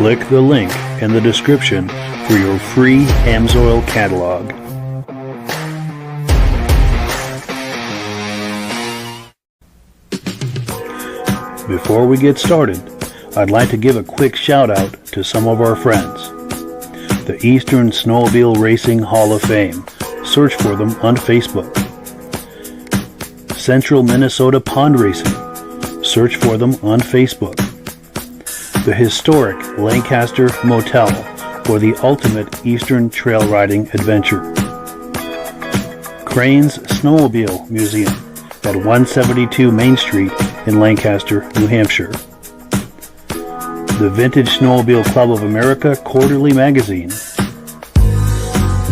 Click the link in the description for your free Amsoil catalog. Before we get started, I'd like to give a quick shout out to some of our friends. The Eastern Snowmobile Racing Hall of Fame. Search for them on Facebook. Central Minnesota Pond Racing. Search for them on Facebook. The historic Lancaster Motel for the ultimate Eastern trail riding adventure. Crane's Snowmobile Museum at 172 Main Street in Lancaster, New Hampshire. The Vintage Snowmobile Club of America Quarterly Magazine.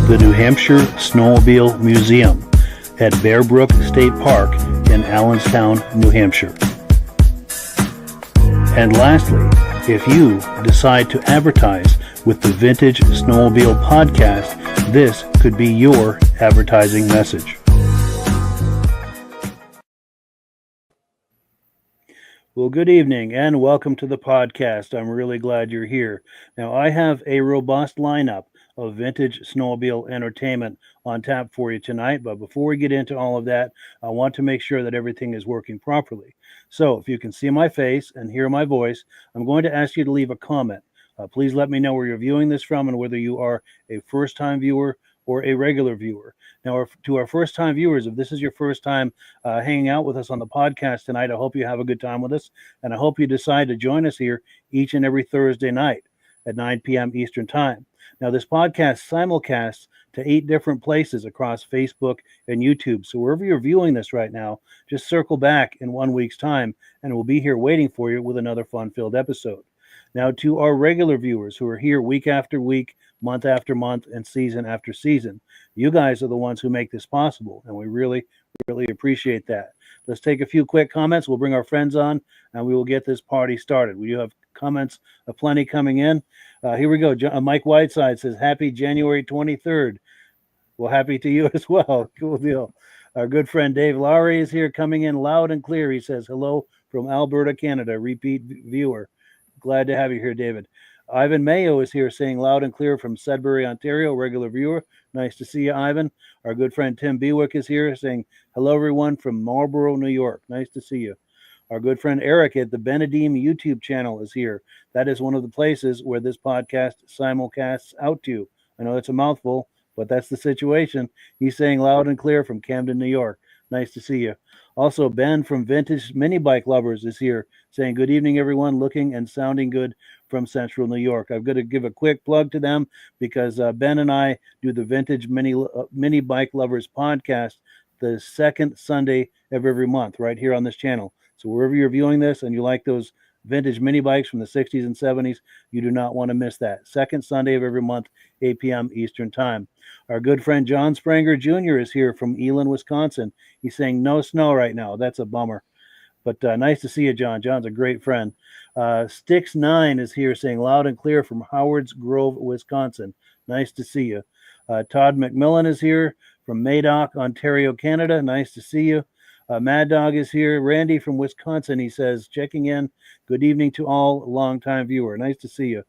The New Hampshire Snowmobile Museum at Bear Brook State Park in Allenstown, New Hampshire. And lastly, if you decide to advertise with the Vintage Snowmobile Podcast, this could be your advertising message. Well, good evening and welcome to the podcast. I'm really glad you're here. Now, I have a robust lineup of vintage snowmobile entertainment on tap for you tonight. But before we get into all of that, I want to make sure that everything is working properly. So if you can see my face and hear my voice, I'm going to ask you to leave a comment. Please let me know where you're viewing this from and whether you are a first-time viewer or a regular viewer. Now, to our first-time viewers, if this is your first time hanging out with us on the podcast tonight, I hope you have a good time with us, and I hope you decide to join us here each and every Thursday night at 9 p.m. Eastern Time. Now, this podcast simulcasts to 8 different places across Facebook and YouTube. So wherever you're viewing this right now, just circle back in 1 week's time, and we'll be here waiting for you with another fun-filled episode. Now, to our regular viewers who are here week after week, month after month, and season after season, you guys are the ones who make this possible, and we really, really appreciate that. Let's take a few quick comments. We'll bring our friends on, and we will get this party started. We do have comments aplenty coming in. Here we go. Mike Whiteside says, happy January 23rd. Well, happy to you as well. Cool deal. Our good friend Dave Lowry is here coming in loud and clear. He says, hello from Alberta, Canada. Repeat viewer. Glad to have you here, David. Ivan Mayo is here saying loud and clear from Sudbury, Ontario. Regular viewer. Nice to see you, Ivan. Our good friend Tim Bewick is here saying, hello, everyone from Marlborough, New York. Nice to see you. Our good friend Eric at the Benedim YouTube channel is here. That is one of the places where this podcast simulcasts out to. I know it's a mouthful, but that's the situation. He's saying loud and clear from Camden, New York. Nice to see you. Also, Ben from Vintage Mini Bike Lovers is here saying, good evening, everyone, looking and sounding good from Central New York. I've got to give a quick plug to them because Ben and I do the Vintage Mini Bike Lovers podcast the second Sunday of every month right here on this channel. So wherever you're viewing this and you like those vintage mini bikes from the 60s and 70s, you do not want to miss that. Second Sunday of every month, 8 p.m. Eastern Time. Our good friend John Spranger Jr. is here from Elon, Wisconsin. He's saying no snow right now. That's a bummer. But nice to see you, John. John's a great friend. Stix9 is here saying loud and clear from Howards Grove, Wisconsin. Nice to see you. Todd McMillan is here from Madoc, Ontario, Canada. Nice to see you. Mad Dog is here. Randy from Wisconsin, he says, checking in. Good evening to all, longtime viewer. Nice to see you.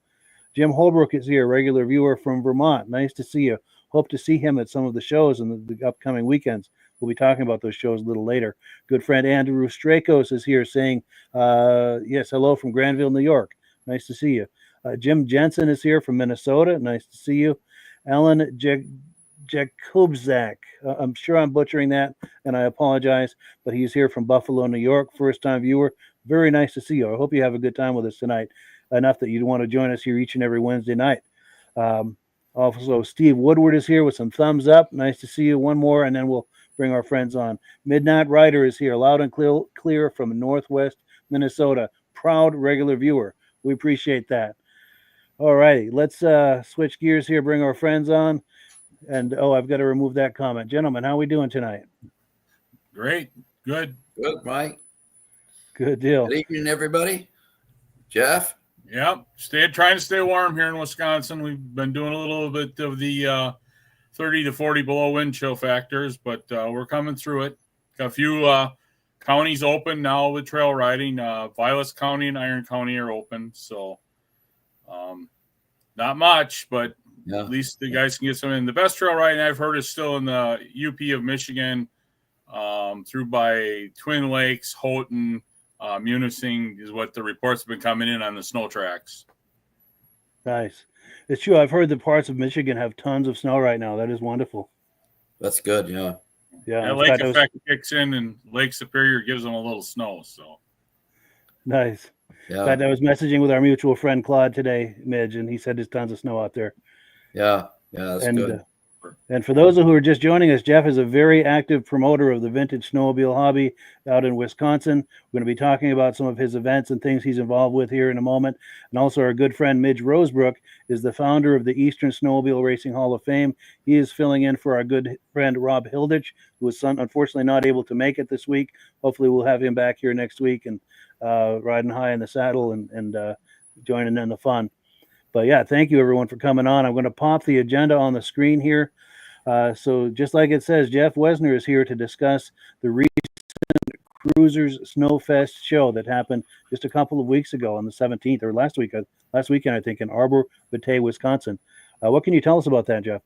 Jim Holbrook is here, regular viewer from Vermont. Nice to see you. Hope to see him at some of the shows in the upcoming weekends. We'll be talking about those shows a little later. Good friend Andrew Strakos is here saying, yes, hello from Granville, New York. Nice to see you. Jim Jensen is here from Minnesota. Nice to see you. Alan Jakubczak. I'm sure I'm butchering that, and I apologize, but he's here from Buffalo, New York. First-time viewer. Very nice to see you. I hope you have a good time with us tonight, enough that you'd want to join us here each and every Wednesday night. Also, Steve Woodward is here with some thumbs up. Nice to see you. One more, and then we'll bring our friends on. Midnight Rider is here, loud and clear from Northwest Minnesota. Proud regular viewer. We appreciate that. All righty, let's switch gears here, bring our friends on. And, I've got to remove that comment. Gentlemen, how are we doing tonight? Great. Good. Good, Mike. Good deal. Good evening, everybody. Jeff? Yep. Trying to stay warm here in Wisconsin. We've been doing a little bit of the 30 to 40 below wind chill factors, but we're coming through it. Got a few counties open now with trail riding. Vilas County and Iron County are open, so Not much, but Yeah. at least the guys can get some in. The best trail ride I've heard is still in the UP of Michigan, through by Twin Lakes, Houghton, Munising is what the reports have been coming in on the snow tracks. Nice. It's true. I've heard that parts of Michigan have tons of snow right now. That is wonderful. That's good. Yeah. Yeah. That In lake fact, effect kicks in, and Lake Superior gives them a little snow. So nice. In Yeah. fact, I was messaging with our mutual friend Claude today, Midge, and he said there's tons of snow out there. Yeah. Yeah. That's And good. And for those who are just joining us, Jeff is a very active promoter of the vintage snowmobile hobby out in Wisconsin. We're going to be talking about some of his events and things he's involved with here in a moment. And also, our good friend Midge Rosebrook is the founder of the Eastern Snowmobile Racing Hall of Fame. He is filling in for our good friend Rob Hilditch, who was unfortunately not able to make it this week. Hopefully, we'll have him back here next week and riding high in the saddle and joining in the fun. But yeah, thank you everyone for coming on. I'm going to pop the agenda on the screen here. So just like it says, Jeff Wesner is here to discuss the recent Cruisers Snowfest Show that happened just a couple of weeks ago on the 17th, or last weekend, I think, in Arbor Vitae, Wisconsin. What can you tell us about that, Jeff?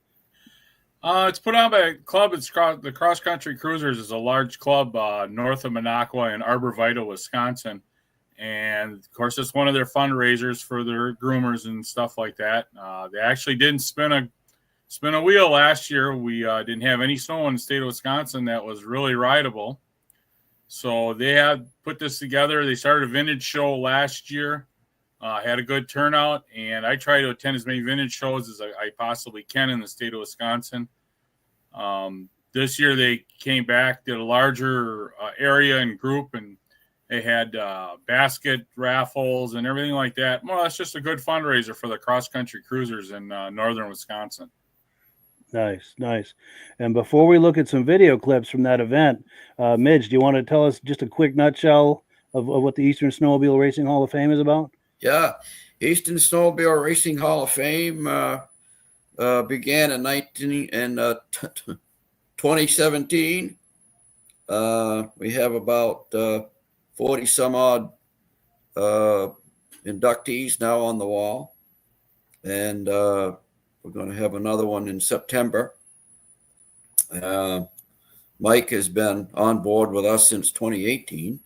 It's put on by a club. It's the Cross Country Cruisers is a large club north of Minocqua in Arbor Vitae, Wisconsin. And of course, it's one of their fundraisers for their groomers and stuff like that. They actually didn't spin a wheel last year. We didn't have any snow in the state of Wisconsin that was really rideable. So they had put this together. They started a vintage show last year, had a good turnout, and I try to attend as many vintage shows as I possibly can in the state of Wisconsin. This year they came back, did a larger area and group, and they had basket raffles and everything like that. Well, that's just a good fundraiser for the cross-country cruisers in northern Wisconsin. Nice. And before we look at some video clips from that event, Midge, do you want to tell us just a quick nutshell of what the Eastern Snowmobile Racing Hall of Fame is about? Yeah. Eastern Snowmobile Racing Hall of Fame began in 2017. We have about 40 some odd inductees now on the wall. And we're going to have another one in September. Mike has been on board with us since 2018.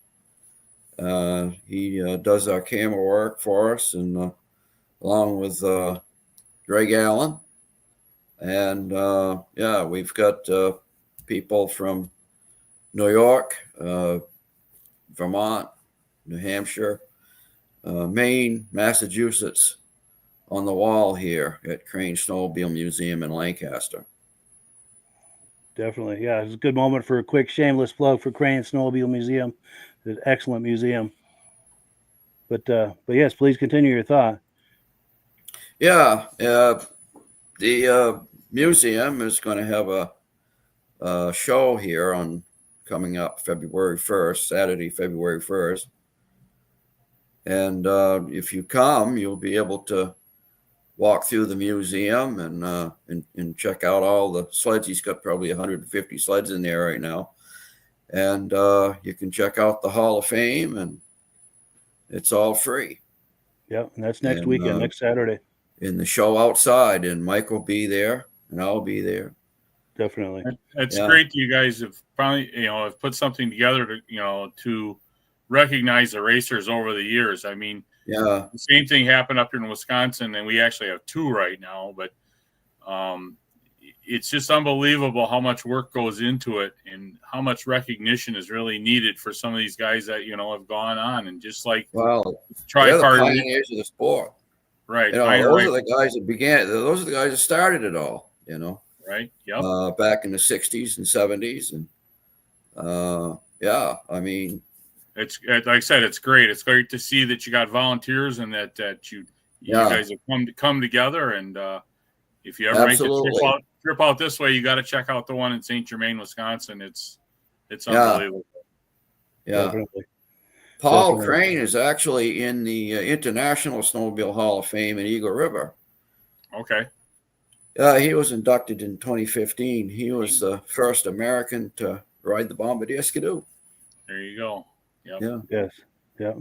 He does our camera work for us, and along with Greg Allen. And yeah, we've got people from New York, Vermont, New Hampshire, Maine, Massachusetts on the wall here at Crane Snowmobile Museum in Lancaster. Definitely. Yeah, it's a good moment for a quick shameless plug for Crane Snowmobile Museum. It's an excellent museum. But yes, please continue your thought. Yeah, the museum is going to have a show here on coming up February 1st, Saturday, February 1st. And if you come, you'll be able to walk through the museum and check out all the sleds. He's got probably 150 sleds in there right now. And you can check out the Hall of Fame, and it's all free. Yeah, and that's next weekend, next Saturday. In the show outside, and Mike will be there, and I'll be there. Definitely. It's great that you guys have finally, have put something together to recognize the racers over the years. I mean, yeah, the same thing happened up here in Wisconsin, and we actually have two right now. But it's just unbelievable how much work goes into it and how much recognition is really needed for some of these guys that have gone on, and just like they're the pioneers of the sport, right? Those are the guys that began. Those are the guys that started it all. Right. Yep. Back in the 60s and 70s, and yeah, I mean, it's like I said, it's great. It's great to see that you got volunteers and that you guys have come together. And if you ever make a trip out this way, you got to check out the one in St. Germain, Wisconsin. It's unbelievable. Yeah. Definitely. Paul Crane is actually in the International Snowmobile Hall of Fame in Eagle River. Okay. He was inducted in 2015. He was the first American to ride the Bombardier Skidoo. There you go. Yep. Yeah. Yes. Yeah.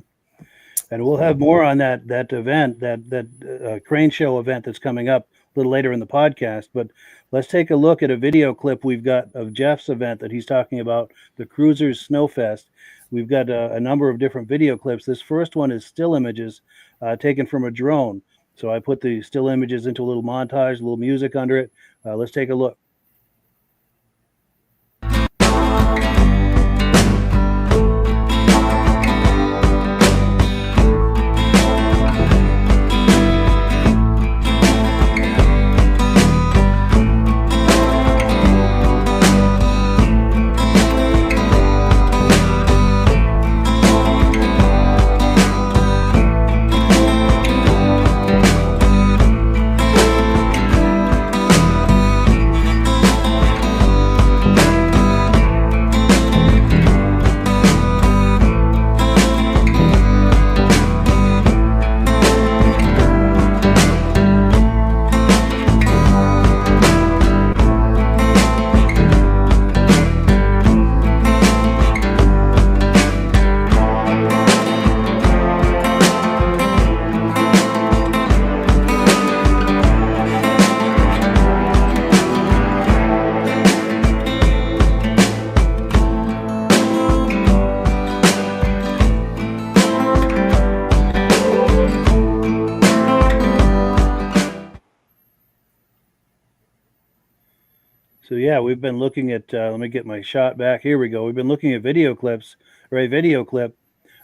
And we'll have more on that event, that crane show event that's coming up a little later in the podcast. But let's take a look at a video clip we've got of Jeff's event that he's talking about, the Cruisers Snowfest. We've got a number of different video clips. This first one is still images taken from a drone. So I put the still images into a little montage, a little music under it. Let's take a look. So yeah, we've been looking at, let me get my shot back. Here we go. We've been looking at video clips, or a video clip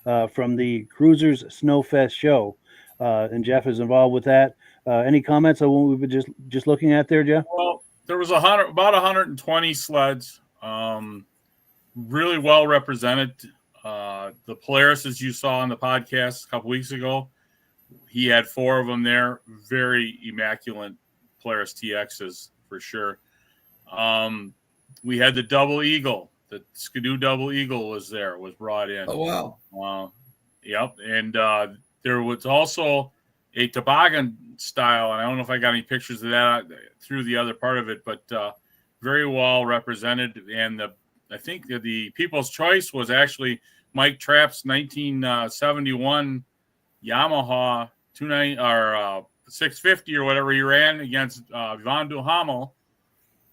from the Cruisers Snowfest Show. And Jeff is involved with that. Any comments on what we've been just looking at there, Jeff? Well, there was about 120 sleds, really well represented. The Polaris, as you saw on the podcast a couple weeks ago, he had 4 of them there. Very immaculate Polaris TXs for sure. We had the Double Eagle. The Skidoo Double Eagle was brought in. Oh, wow. Yep. And there was also a toboggan style, and I don't know if I got any pictures of that through the other part of it, but very well represented. And I think the People's Choice was actually Mike Trapp's 1971 Yamaha 650 or whatever he ran against Van Duhamel.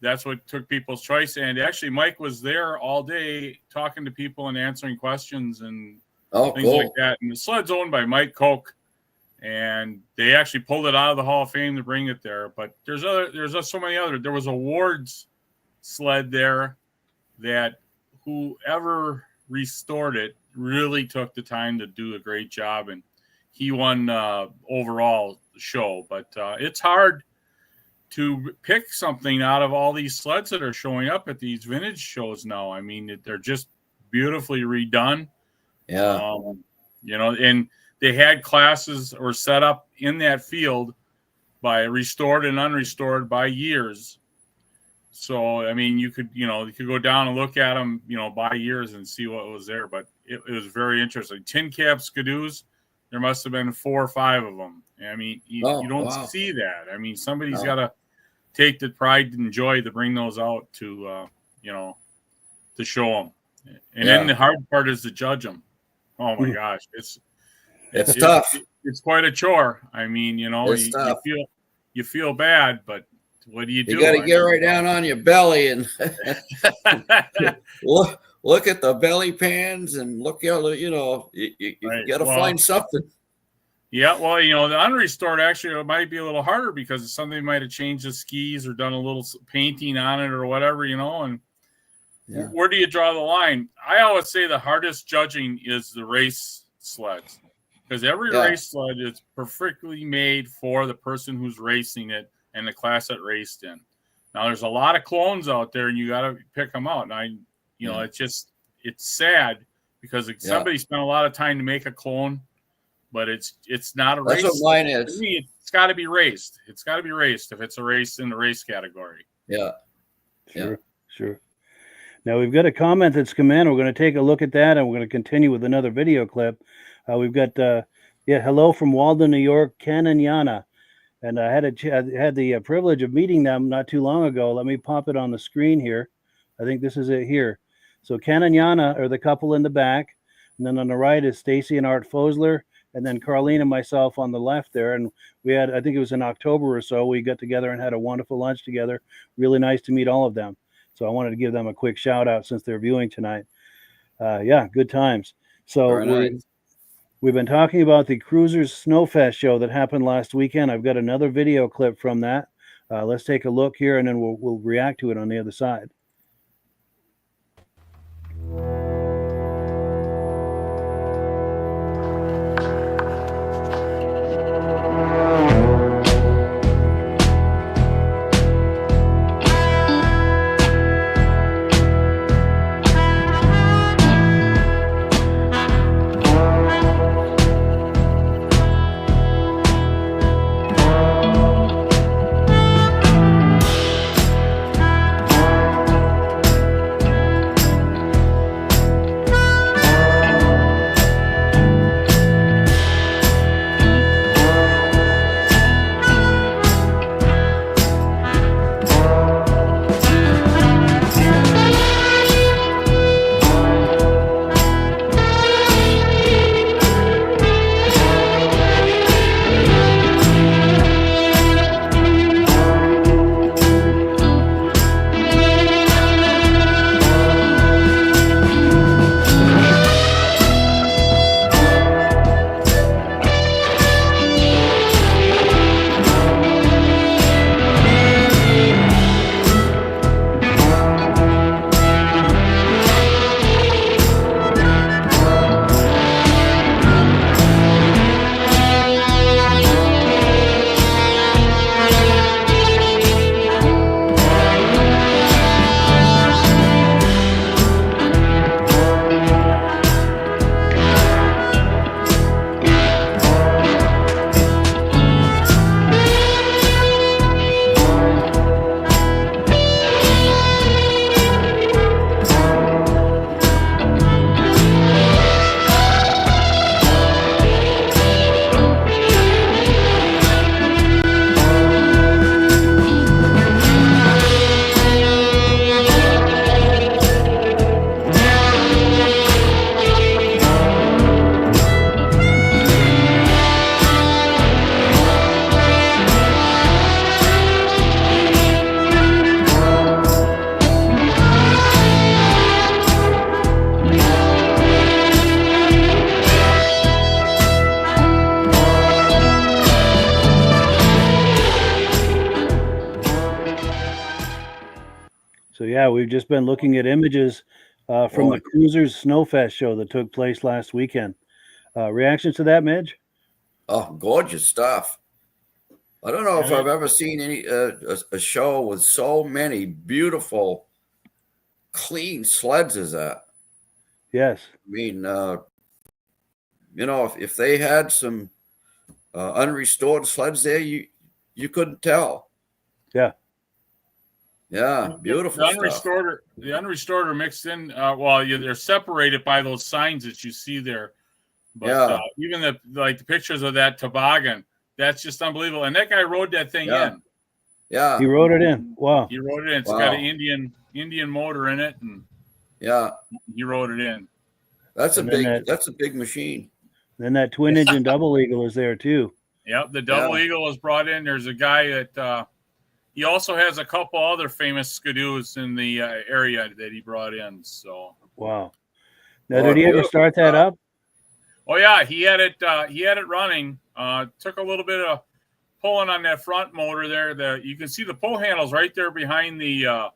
That's what took People's Choice. And actually, Mike was there all day talking to people and answering questions and things like that. And the sled's owned by Mike Koch, and they actually pulled it out of the Hall of Fame to bring it there. But there's so many other. There was a Ward's sled there that whoever restored it really took the time to do a great job, and he won overall show. But it's hard to pick something out of all these sleds that are showing up at these vintage shows now. I mean, they're just beautifully redone. Yeah. And they had classes or set up in that field by restored and unrestored by years. So, I mean, you could go down and look at them, by years and see what was there. But it was very interesting. Tin cap Skidoos, there must have been 4 or 5 of them. I mean, you don't see that. I mean, somebody's got to take the pride and joy to bring those out to, to show them. And then the hard part is to judge them. Oh my gosh, it's tough. It's quite a chore. I mean, you feel bad, but what do? You got to get right down on your belly and look at the belly pans and look out. You got to find something. Yeah, well, the unrestored actually it might be a little harder because somebody might have changed the skis or done a little painting on it or whatever, and where do you draw the line? I always say the hardest judging is the race sleds, because every race sled is perfectly made for the person who's racing it and the class it raced in. Now, there's a lot of clones out there, and you got to pick them out. And it's sad because somebody spent a lot of time to make a clone. But it's not a race. That's what mine is. To me, it's got to be raced. It's got to be raced if it's a race in the race category. Yeah. Sure. Now we've got a comment that's come in. We're going to take a look at that, and we're going to continue with another video clip. We've got hello from Walden, New York, Ken and Yana, and I had the privilege of meeting them not too long ago. Let me pop it on the screen here. I think this is it here. So Ken and Yana are the couple in the back, and then on the right is Stacy and Art Fosler. and then Carlene and myself on the left there. And we had, I think it was in October or so, we got together and had a wonderful lunch together. Really nice to meet all of them. So I wanted to give them a quick shout out since they're viewing tonight. Yeah, good times. So we've been talking about the Cruisers Snowfest Show that happened last weekend. I've got another video clip from that. Let's take a look here, and then we'll react to it on the other side. So yeah, we've just been looking at images from the Cruisers Snowfest Show that took place last weekend. Reactions to that, Midge? Oh, gorgeous stuff. I don't know if I've ever seen a show with so many beautiful, clean sleds as that. Yes. I mean, if they had some unrestored sleds there, you couldn't tell. Yeah. Yeah, beautiful. The unrestored are mixed in. They're separated by those signs that you see there. But even the pictures of that toboggan, that's just unbelievable. And that guy rode that thing in. Yeah, he rode it in. Wow. He rode it in. It's got an Indian motor in it, and he rode it in. That's a big machine. Then that twin engine double eagle is there too. Yep, the double eagle was brought in. There's a guy that he also has a couple other famous skidoos in the area that he brought in. So wow. Now, did he ever start that up? Oh yeah, he had it running. Took a little bit of pulling on that front motor there. You can see the pull handles right there behind the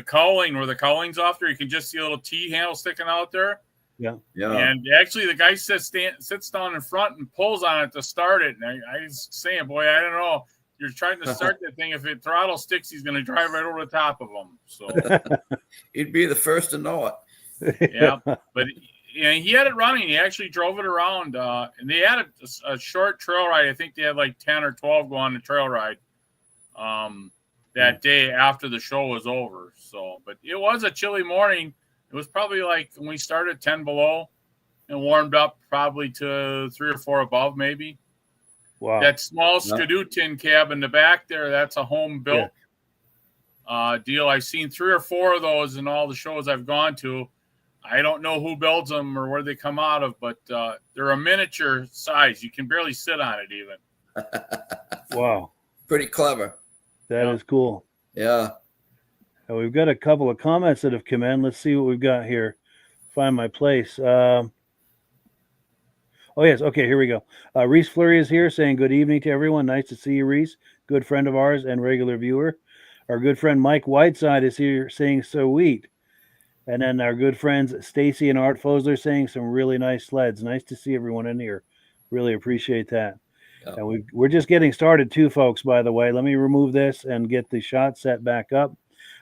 cowling, where the cowling's off there. You can just see a little T handle sticking out there. Yeah. And actually, the guy sits down in front and pulls on it to start it. And I was saying, boy, I don't know. You're trying to start that thing. If it throttle sticks, he's going to drive right over the top of him. So he'd be the first to know it. Yeah, but he had it running. He actually drove it around, and they had a short trail ride. I think they had like 10 or 12 go on the trail ride that day after the show was over. So, but it was a chilly morning. It was probably like when we started 10 below and warmed up probably to 3 or 4 above, maybe. Wow. That small Skidoo tin cab in the back there, that's a home built deal. I've seen 3 or 4 of those in all the shows I've gone to. I don't know who builds them or where they come out of, but they're a miniature size. You can barely sit on it even. Wow. Pretty clever. That is cool. Yeah. We've got a couple of comments that have come in. Let's see what we've got here. Find my place. Oh, yes. Okay, here we go. Reese Fleury is here saying good evening to everyone. Nice to see you, Reese. Good friend of ours and regular viewer. Our good friend Mike Whiteside is here saying sweet. And then our good friends Stacy and Art Fosler saying some really nice sleds. Nice to see everyone in here. Really appreciate that. Yeah. And we're just getting started too, folks, by the way. Let me remove this and get the shot set back up.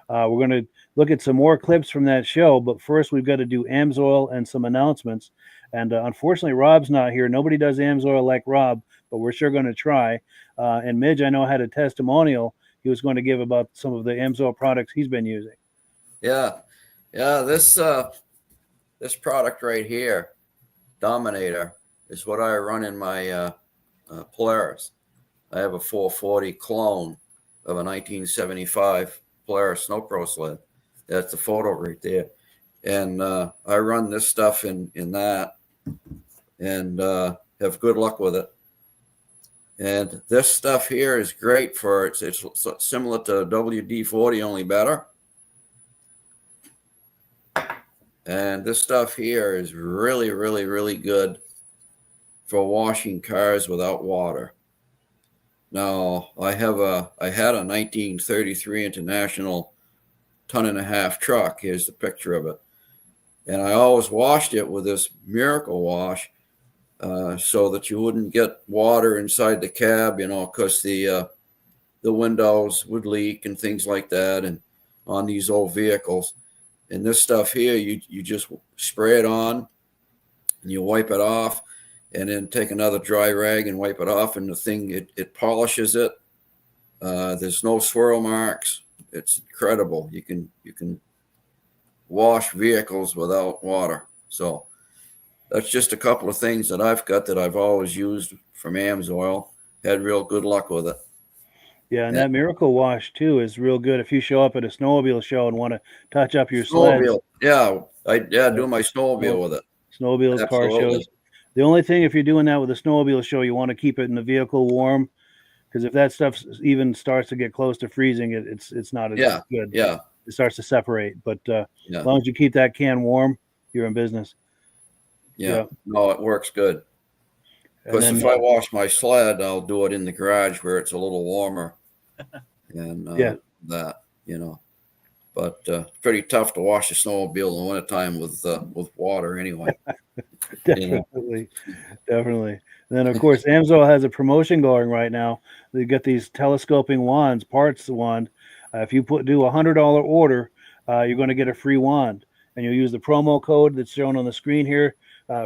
We're going to look at some more clips from that show, but first we've got to do AMSOIL and some announcements. And unfortunately, Rob's not here. Nobody does AMSOIL like Rob, but we're sure going to try. And Midge, I know, had a testimonial he was going to give about some of the AMSOIL products he's been using. Yeah. Yeah, this product right here, Dominator, is what I run in my Polaris. I have a 440 clone of a 1975 Polaris Snow Pro sled. That's the photo right there. And I run this stuff in that and have good luck with it. And this stuff here is great for it's similar to WD-40, only better. And this stuff here is really, really, really good for washing cars without water. Now, I had a 1933 International 1.5-ton truck. Here's the picture of it. And I always washed it with this Miracle Wash so that you wouldn't get water inside the cab, because the windows would leak and things like that, and on these old vehicles. And this stuff here, you just spray it on and you wipe it off, and then take another dry rag and wipe it off, and the thing, it polishes it. There's no swirl marks. It's incredible. You can wash vehicles without water. So that's just a couple of things that I've got that I've always used from AMSOIL. Had real good luck with it. Yeah, and that Miracle Wash too is real good if you show up at a snowmobile show and want to touch up your sled. Yeah, I do my snowmobile with it. Snowmobiles, Absolutely. car shows. The only thing, if you're doing that with a snowmobile show, you want to keep it in the vehicle warm, because if that stuff even starts to get close to freezing, it's not as good. Yeah, it starts to separate. But as yeah, long as you keep that can warm, you're in business. yeah. No, it works good. And Because then, if I wash my sled, I'll do it in the garage where it's a little warmer, and that. But pretty tough to wash a snowmobile in the wintertime with water anyway. definitely. And then, of course, AMSOIL has a promotion going right now. They got these telescoping wands, parts wand. If you do a $100 order, you're going to get a free wand, and you'll use the promo code that's shown on the screen here.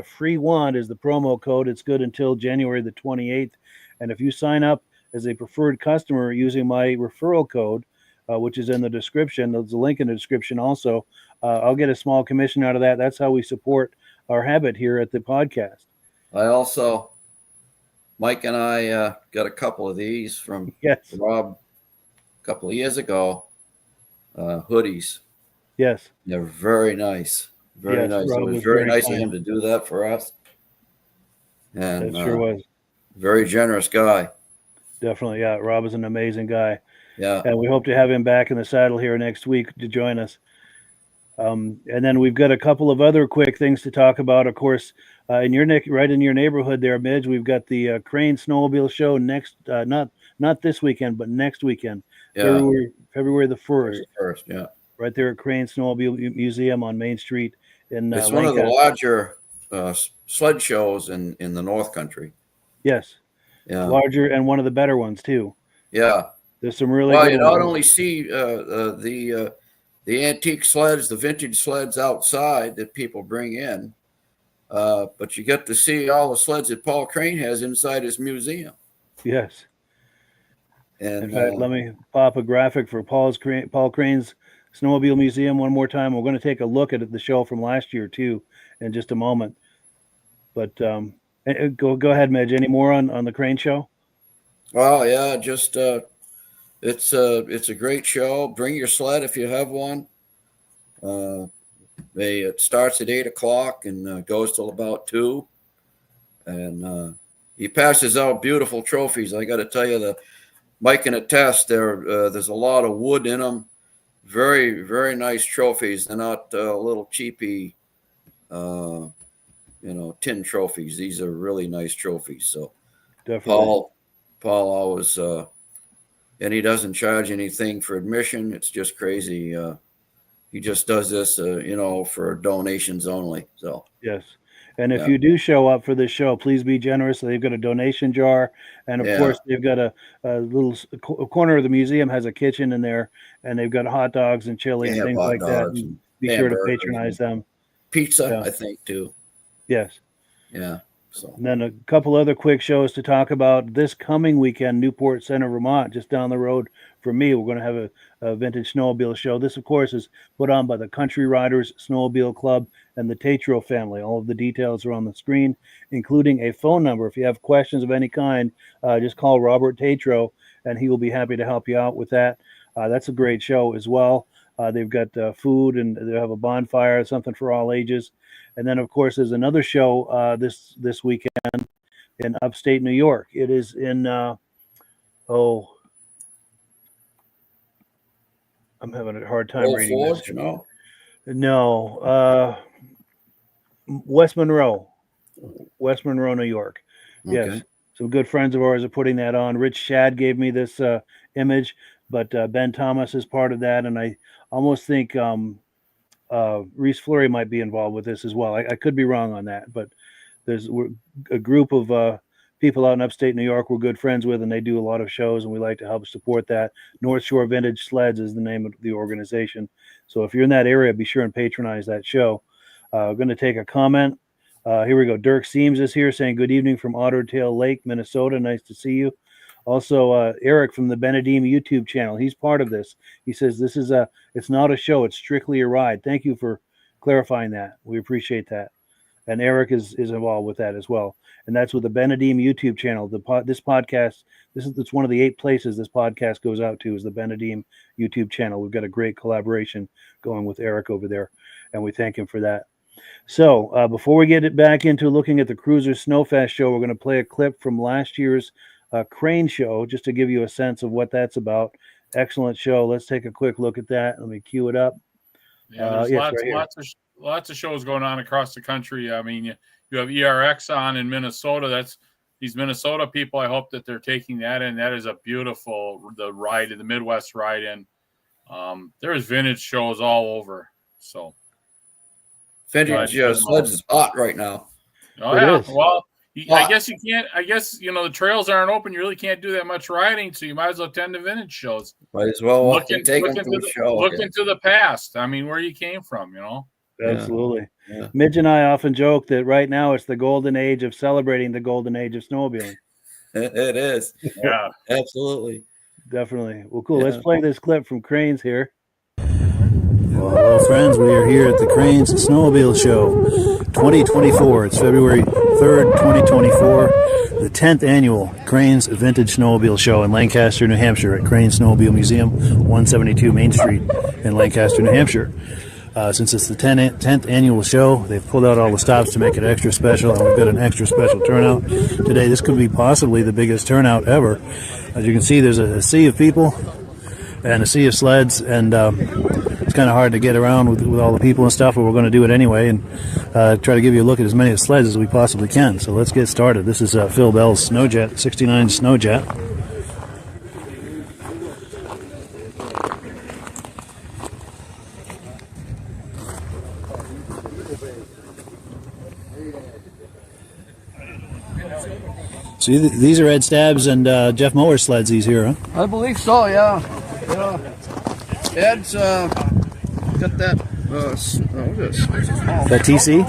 Free wand is the promo code. It's good until January the 28th. And if you sign up as a preferred customer using my referral code, which is in the description, there's a link in the description also, I'll get a small commission out of that. That's how we support our habit here at the podcast. Mike and I got a couple of these from Rob a couple of years ago, hoodies. Yes. They're very nice. Very nice. It was very nice of him to do that for us. And it sure was. Very generous guy. Definitely. Yeah. Rob is an amazing guy. Yeah. And we hope to have him back in the saddle here next week to join us. And then we've got a couple of other quick things to talk about. Of course, right in your neighborhood there, Midge, we've got the Crane Snowmobile Show next, not this weekend, but next weekend, February the 1st. Yeah. Right there at Crane Snowmobile Museum on Main Street in it's Lancaster. One of the larger sled shows in the North Country. Yes. Yeah. Larger and one of the better ones too. Yeah. There's some really good you not only see the antique sleds, the vintage sleds outside that people bring in, but you get to see all the sleds that Paul Crane has inside his museum. Yes. And in fact, let me pop a graphic for Paul Crane's Snowmobile Museum one more time. We're going to take a look at the show from last year too in just a moment. But go ahead, Midge. Any more on the Crane show? Well, yeah, just it's a great show. Bring your sled if you have one. It starts at 8 o'clock and goes till about 2. And he passes out beautiful trophies. I got to tell you, Mike can attest, there's a lot of wood in them. Very, very nice trophies. They're not little cheapy, tin trophies. These are really nice trophies. So Definitely. Paul always, and he doesn't charge anything for admission. It's just crazy. He just does this, for donations only. So Yes. And if you do show up for this show, please be generous. They've got a donation jar. And of course, they've got a corner of the museum has a kitchen in there, and they've got hot dogs and chili and things like that. And be sure to patronize them. Pizza, I think, too. Yes. Yeah. So. And then a couple other quick shows to talk about this coming weekend, Newport Center, Vermont, just down the road from me. We're going to have a vintage snowmobile show. This, of course, is put on by the Country Riders Snowmobile Club and the Tatro family. All of the details are on the screen, including a phone number. If you have questions of any kind, just call Robert Tatro, and he will be happy to help you out with that. That's a great show as well. They've got food, and they have a bonfire, something for all ages. And then, of course, there's another show this weekend in upstate New York. It is in, I'm having a hard time reading this. No, West Monroe, New York. Okay. Yes, some good friends of ours are putting that on. Rich Shad gave me this image, but Ben Thomas is part of that, and I almost think Reese Fleury might be involved with this as well. I could be wrong on that, but there's a group of people out in upstate New York we're good friends with, and they do a lot of shows, and we like to help support that. North Shore Vintage Sleds is the name of the organization. So if you're in that area, be sure and patronize that show. I'm going to take a comment. Here we go. Dirk Seams is here saying, good evening from Otter Tail Lake, Minnesota. Nice to see you. Also, Eric from the Benedim YouTube channel. He's part of this. He says, it's not a show. It's strictly a ride. Thank you for clarifying that. We appreciate that. And Eric is involved with that as well. And that's with the Benedim YouTube channel. This podcast, it's one of the 8 places this podcast goes out to, is the Benedim YouTube channel. We've got a great collaboration going with Eric over there, and we thank him for that. So before we get it back into looking at the Cruisers Snowfest show, we're going to play a clip from last year's crane show just to give you a sense of what that's about. Excellent show. Let's take a quick look at that. Let me cue it up. Yeah, there's lots of shows going on across the country. I mean, you have ERX on in Minnesota. That's these Minnesota people. I hope that they're taking that in. That is a beautiful the Midwest ride in. There's vintage shows all over. So vintage sleds is hot right now. Oh yeah. Well, I guess you can't. I guess the trails aren't open. You really can't do that much riding, so you might as well attend the vintage shows. Might as well look into the past. I mean, where you came from, Absolutely. Yeah. Midge and I often joke that right now it's the golden age of celebrating the golden age of snowmobiling. It is. Yeah, absolutely. Definitely. Well, cool. Yeah. Let's play this clip from Cranes here. Well, hello, friends. We are here at the Cranes Snowmobile Show 2024. It's February 3rd, 2024, the 10th annual Cranes Vintage Snowmobile Show in Lancaster, New Hampshire at Cranes Snowmobile Museum, 172 Main Street in Lancaster, New Hampshire. Since it's the 10th annual show, they've pulled out all the stops to make it extra special, and we've got an extra special turnout today. This could be possibly the biggest turnout ever. As you can see, there's a sea of people and a sea of sleds, and it's kind of hard to get around with all the people and stuff, but we're going to do it anyway and try to give you a look at as many sleds as we possibly can. So let's get started. This is Phil Bell's Snowjet, 69 Snowjet. So these are Ed Stabs and Jeff Mower's sleds, these here, huh? I believe so, yeah. Ed's got that, that TC?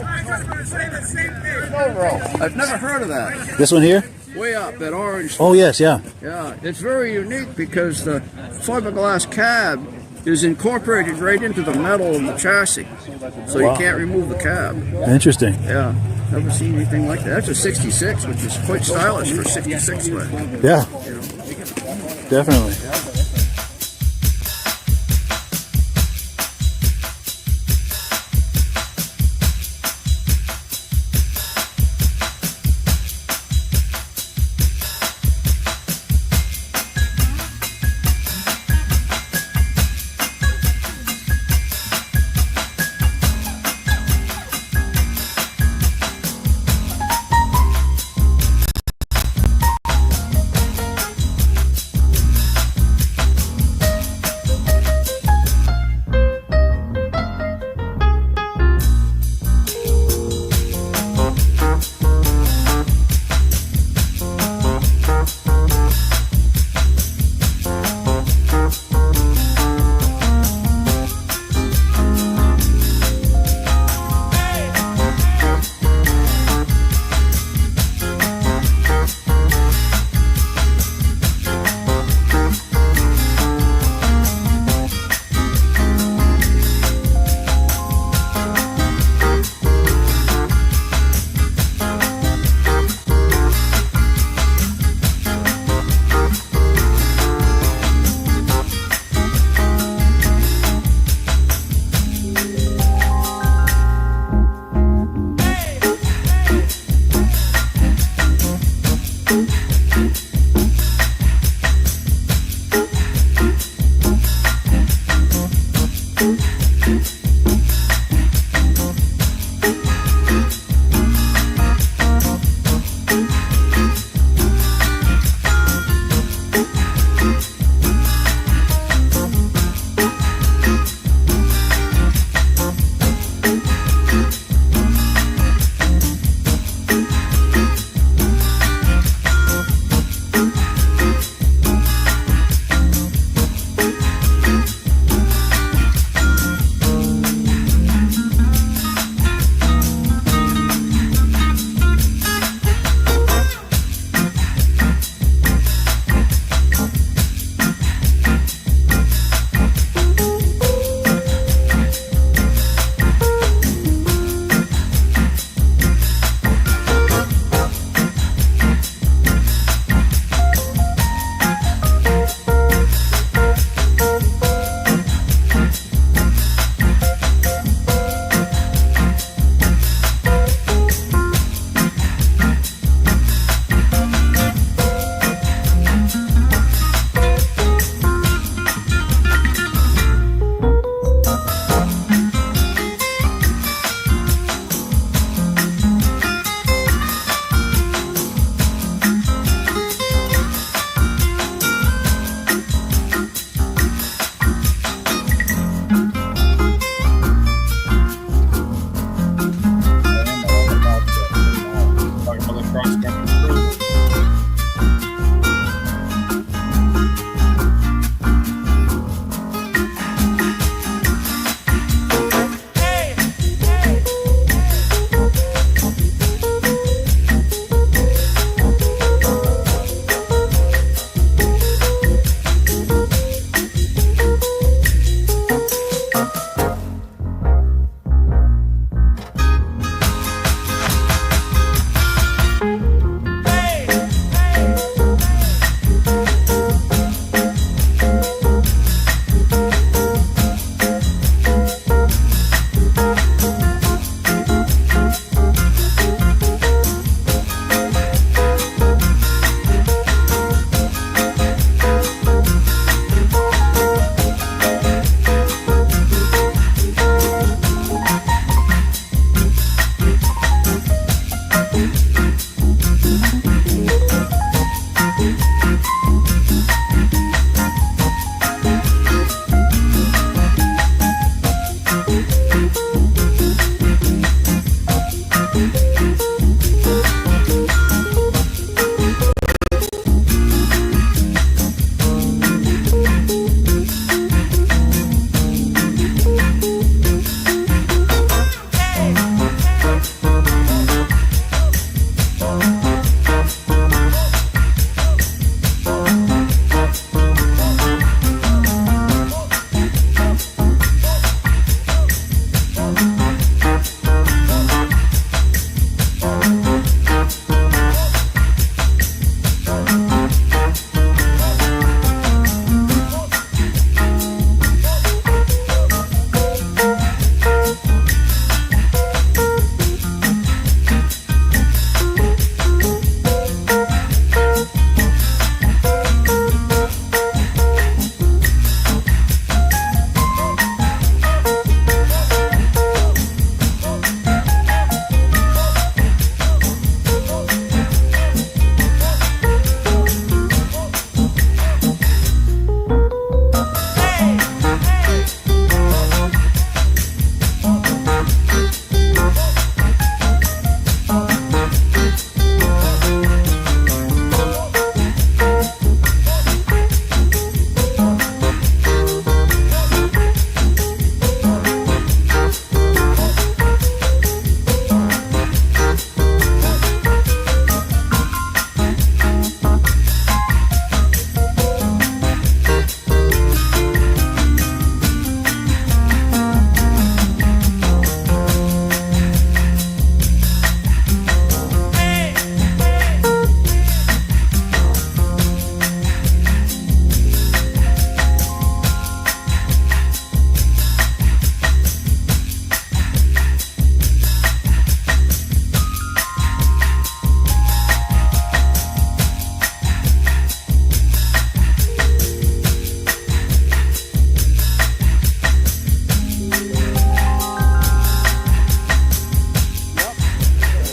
I've never heard of that. This one here? Way up, that orange. Oh, yes, yeah. Yeah, it's very unique because the fiberglass cab is incorporated right into the metal of the chassis. So you can't remove the cab. Interesting. Yeah. Never seen anything like that. That's a 66, which is quite stylish for 66 sled. Yeah. Definitely.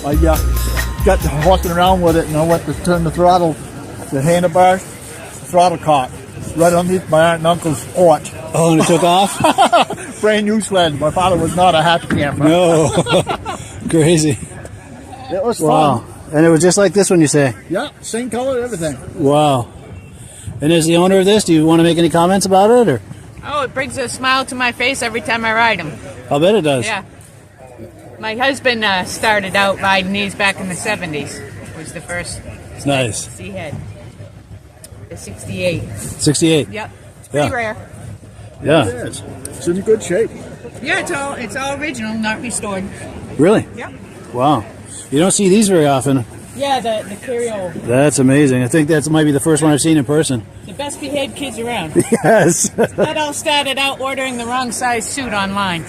I got to walking around with it, and I went to turn the throttle, the handlebars, throttle caught right underneath my aunt and uncle's porch. Oh, and it took off? Brand new sled. My father was not a happy camper. No. Crazy. It was Wow. fun. And it was just like this one, you say? Yeah, same color, everything. Wow. And as the owner of this, do you want to make any comments about it? Or? Oh, it brings a smile to my face every time I ride them. I'll bet it does. Yeah. My husband started out riding these back in the 70s. It was the first Nice. he had. The 68. 68. Yep. It's pretty Yeah. rare. Yeah. It's in good shape. Yeah, it's all original, not restored. Really? Yep. Wow. You don't see these very often. Yeah, the carryover. That's amazing. I think that might be the first one I've seen in person. The best behaved kids around. Yes. That all started out ordering the wrong size suit online.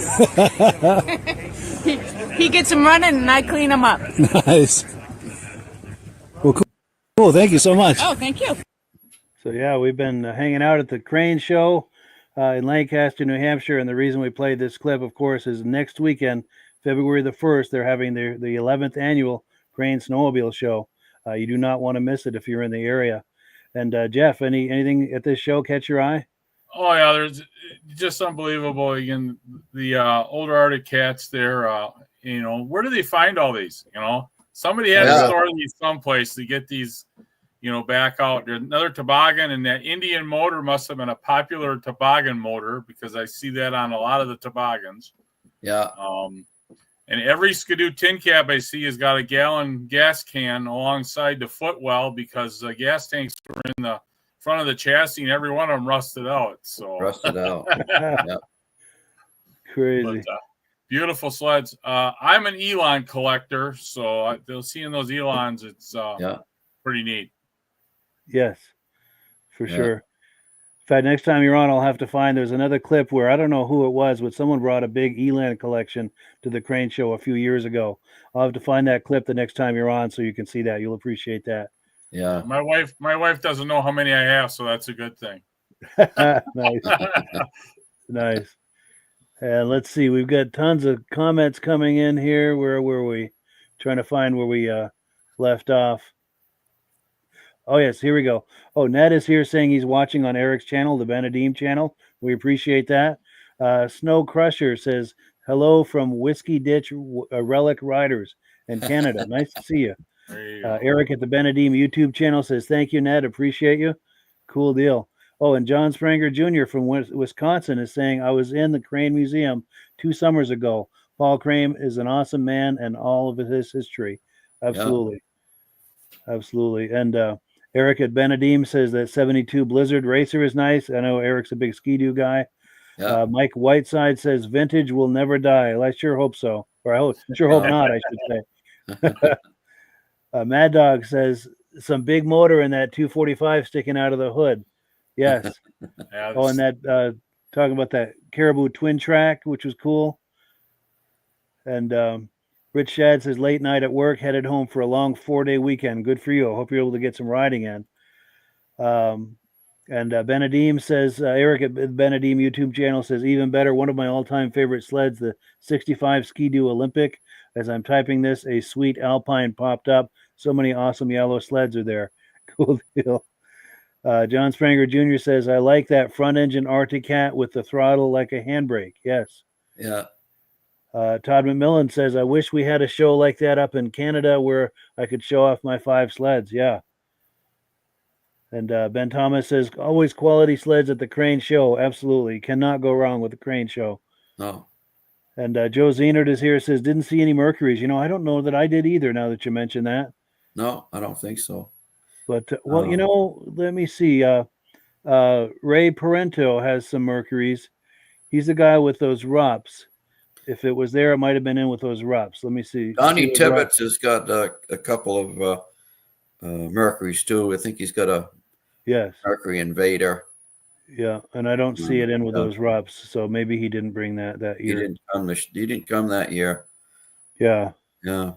he gets them running and I clean them up. Nice. Well, cool. Thank you so much. Oh, thank you. So yeah, we've been hanging out at the Crane Show in Lancaster, New Hampshire, and the reason we played this clip, of course, is next weekend, February the 1st, they're having the 11th annual Crane Snowmobile Show. You do not want to miss it if you're in the area. And Jeff, anything at this show catch your eye? Oh yeah, there's just unbelievable. Again, the older Arctic cats there. Where do they find all these? Somebody had to store these someplace to get these, back out. There's another toboggan, and that Indian motor must have been a popular toboggan motor because I see that on a lot of the toboggans. Yeah. And every Skidoo tin cap I see has got a gallon gas can alongside the footwell because the gas tanks were in the front of the chassis and every one of them rusted out. So Rusted out. Yeah. Crazy. But, beautiful sleds. I'm an Elon collector, so seeing those Elons, it's pretty neat. Yes, for sure. In fact, next time you're on, I'll have to find. There's another clip where I don't know who it was, but someone brought a big Eland collection to the Crane Show a few years ago. I'll have to find that clip the next time you're on, so you can see that. You'll appreciate that. Yeah. My wife doesn't know how many I have, so that's a good thing. Nice, nice. And let's see, we've got tons of comments coming in here. Where were we? Trying to find where we left off. Oh, yes, here we go. Oh, Ned is here saying he's watching on Eric's channel, the Benedim channel. We appreciate that. Snow Crusher says, hello from Whiskey Ditch Relic Riders in Canada. Nice to see you. Eric at the Benedim YouTube channel says, thank you, Ned. Appreciate you. Cool deal. Oh, and John Spranger Jr. from Wisconsin is saying, I was in the Crane Museum 2 summers ago. Paul Crane is an awesome man and all of his history. Absolutely. Yeah. Absolutely. And Eric at Benedim says that 72 Blizzard Racer is nice. I know Eric's a big Ski-Doo guy. Yeah. Mike Whiteside says vintage will never die. Well, I sure hope so. Or I sure hope not, I should say. Mad Dog says some big motor in that 245 sticking out of the hood. Yes. Oh, and that talking about that Caribou twin track, which was cool. And Rich Shad says late night at work, headed home for a long 4-day weekend. Good for you. I hope you're able to get some riding in. And Benedim says, Eric at Benedim YouTube channel says, even better, one of my all-time favorite sleds, the 65 Ski-Doo Olympic. As I'm typing this, a sweet Alpine popped up. So many awesome yellow sleds are there. Cool deal. John Spranger Jr. says, I like that front engine Arctic Cat with the throttle like a handbrake. Yes. Yeah. Todd McMillan says, I wish we had a show like that up in Canada where I could show off my 5 sleds. Yeah. And Ben Thomas says, always quality sleds at the Crane Show. Absolutely. Cannot go wrong with the Crane Show. No. And Joe Zenert is here, says, didn't see any Mercuries. I don't know that I did either now that you mentioned that. No, I don't think so. But, let me see. Ray Parento has some Mercuries. He's the guy with those Rups. If it was there, it might have been in with those Rups. Let me see. Donnie Tibbetts has got a couple of Mercuries, too. I think he's got a Mercury Invader. Yeah, and I don't see it in with those Rups, so maybe he didn't bring that year. He didn't come that year. Yeah. Yeah.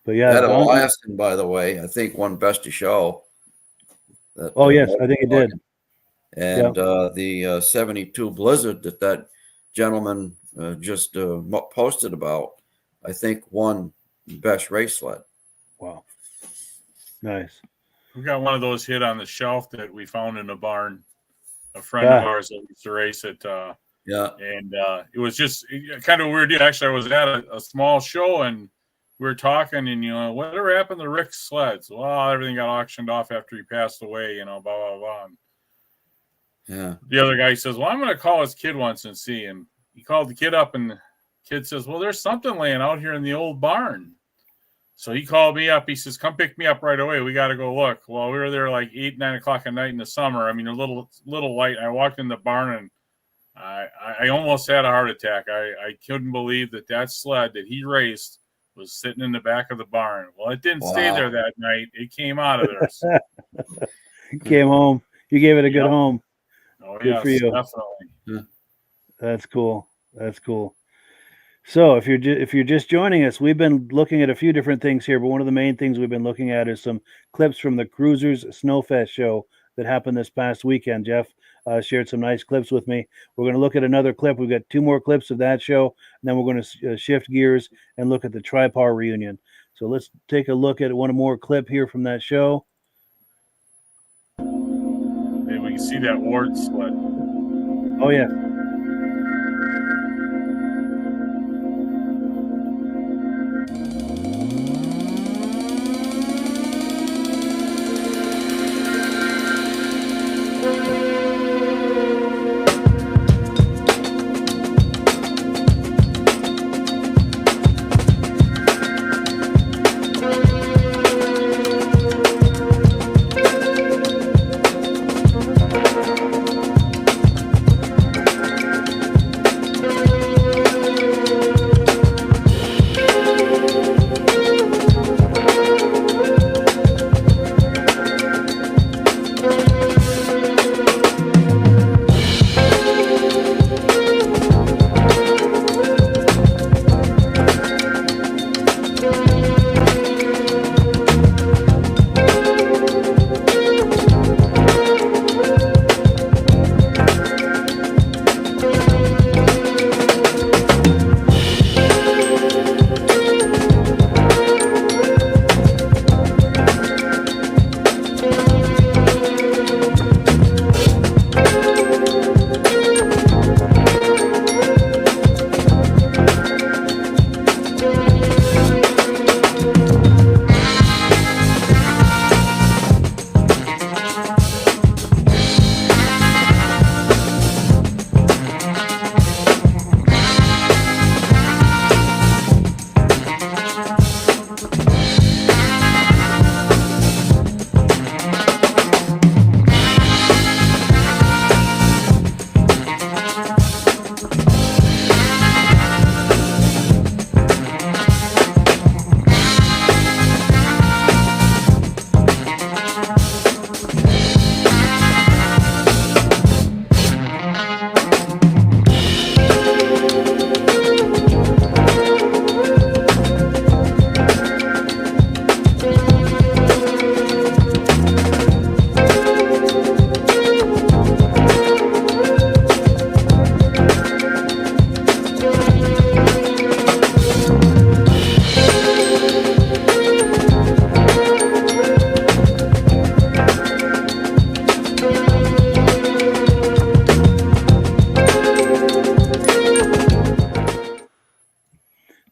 But yeah. That Alaskan, by the way, I think won Best of Show. Yes, I think it did. And the 72 Blizzard that gentleman just posted about, I think won best race sled. Wow. Nice. We got one of those hid on the shelf that we found in a barn. A friend of ours that used to race it. Yeah. And it was just kind of weird. Actually, I was at a small show and we were talking, and whatever happened to Rick's sleds? Well, everything got auctioned off after he passed away. Blah blah blah. And yeah. The other guy says, "Well, I'm going to call his kid once and see him." He called the kid up, and the kid says, "Well, there's something laying out here in the old barn." So he called me up. He says, "Come pick me up right away. We got to go look." Well, we were there like 8, 9 o'clock at night in the summer. I mean, a little light. I walked in the barn and I almost had a heart attack. I couldn't believe that sled that he raced was sitting in the back of the barn. Well, it didn't stay there that night. It came out of there. Came home. You gave it a good home. Oh, good for you. Definitely. Yeah. That's cool. That's cool. So if you're just joining us, we've been looking at a few different things here, but one of the main things we've been looking at is some clips from the Cruisers Snowfest Show that happened this past weekend. Jeff shared some nice clips with me. We're going to look at another clip. We've got 2 more clips of that show, and then we're going to shift gears and look at the Tripar reunion. So let's take a look at one more clip here from that show. Maybe we can see that Ward sled. Oh, yeah.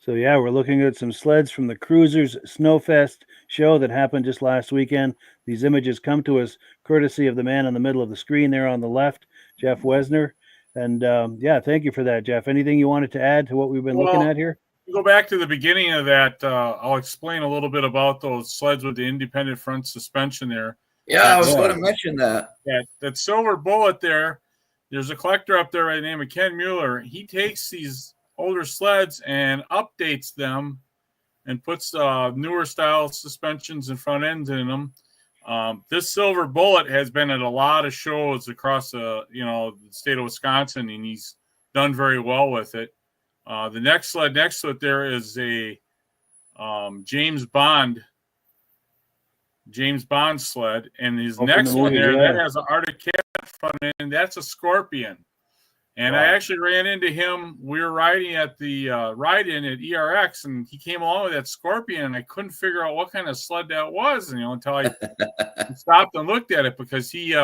So yeah, we're looking at some sleds from the Cruisers Snowfest show that happened just last weekend. These images come to us courtesy of the man in the middle of the screen there on the left, Jeff Wesner. And yeah, thank you for that, Jeff. Anything you wanted to add to what we've been looking at here? Go back to the beginning of that. I'll explain a little bit about those sleds with the independent front suspension there. Yeah, I was going to mention that. That silver bullet there. There's a collector up there by the name of Ken Mueller. He takes these older sleds and updates them and puts newer style suspensions and front ends in them. This silver bullet has been at a lot of shows across the state of Wisconsin, and he's done very well with it. The next sled next to it there is a James Bond sled, and his next one there that has an Arctic Cat front end. That's a Scorpion. And I actually ran into him. We were riding at the ride-in at ERX, and he came along with that Scorpion, and I couldn't figure out what kind of sled that was, until I stopped and looked at it, because he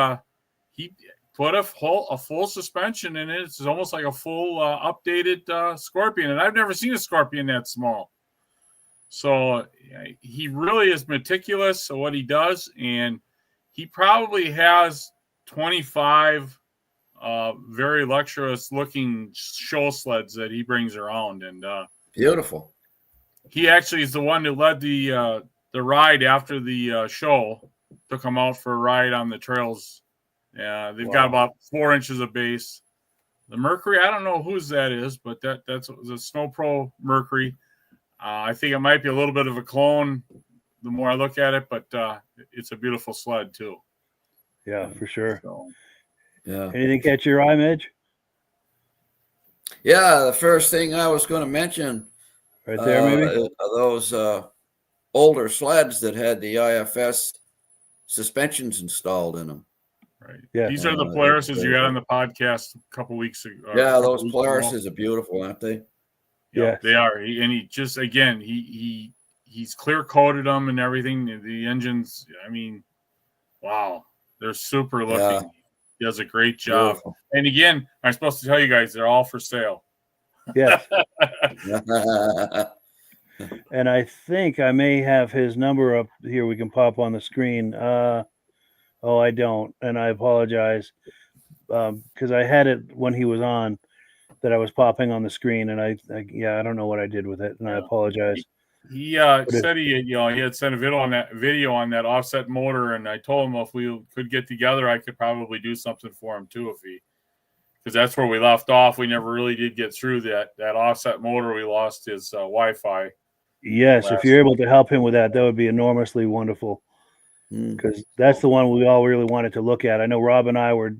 put a full suspension in it. It's almost like a full updated Scorpion, and I've never seen a Scorpion that small. So he really is meticulous of what he does, and he probably has 25 very luxurious looking show sleds that he brings around, and beautiful. He actually is the one that led the ride after the show. Took him out for a ride on the trails. They've got about 4 inches of base. The Mercury, I don't know whose that is, but that's the Snow Pro Mercury. I think it might be a little bit of a clone the more I look at it, but it's a beautiful sled too. Yeah, for sure. So, yeah. Anything catch your eye, Midge? Yeah, the first thing I was going to mention, Right there, maybe? are those older sleds that had the IFS suspensions installed in them. right. Yeah. These are the Polaris's you had on the podcast a couple weeks ago. Yeah, those Polarises are beautiful, aren't they? Yeah, Yes. they are. He just, again, he's clear coated them and everything. The engines, I mean, wow, they're super looking. Yeah. He does a great job. Beautiful. And again, I'm supposed to tell you guys, they're all for sale. Yes. And I think I may have his number up here. We can pop on the screen. Oh, I don't. And I apologize. Because I had it when he was on that I was popping on the screen. And I don't know what I did with it. And I apologize. He said he had sent a video on that offset motor, and I told him if we could get together, I could probably do something for him too, because that's where we left off. We never really did get through that offset motor. We lost his Wi-Fi. Yes, if you're able to help him with that, that would be enormously wonderful. Because that's the one we all really wanted to look at. I know Rob and I were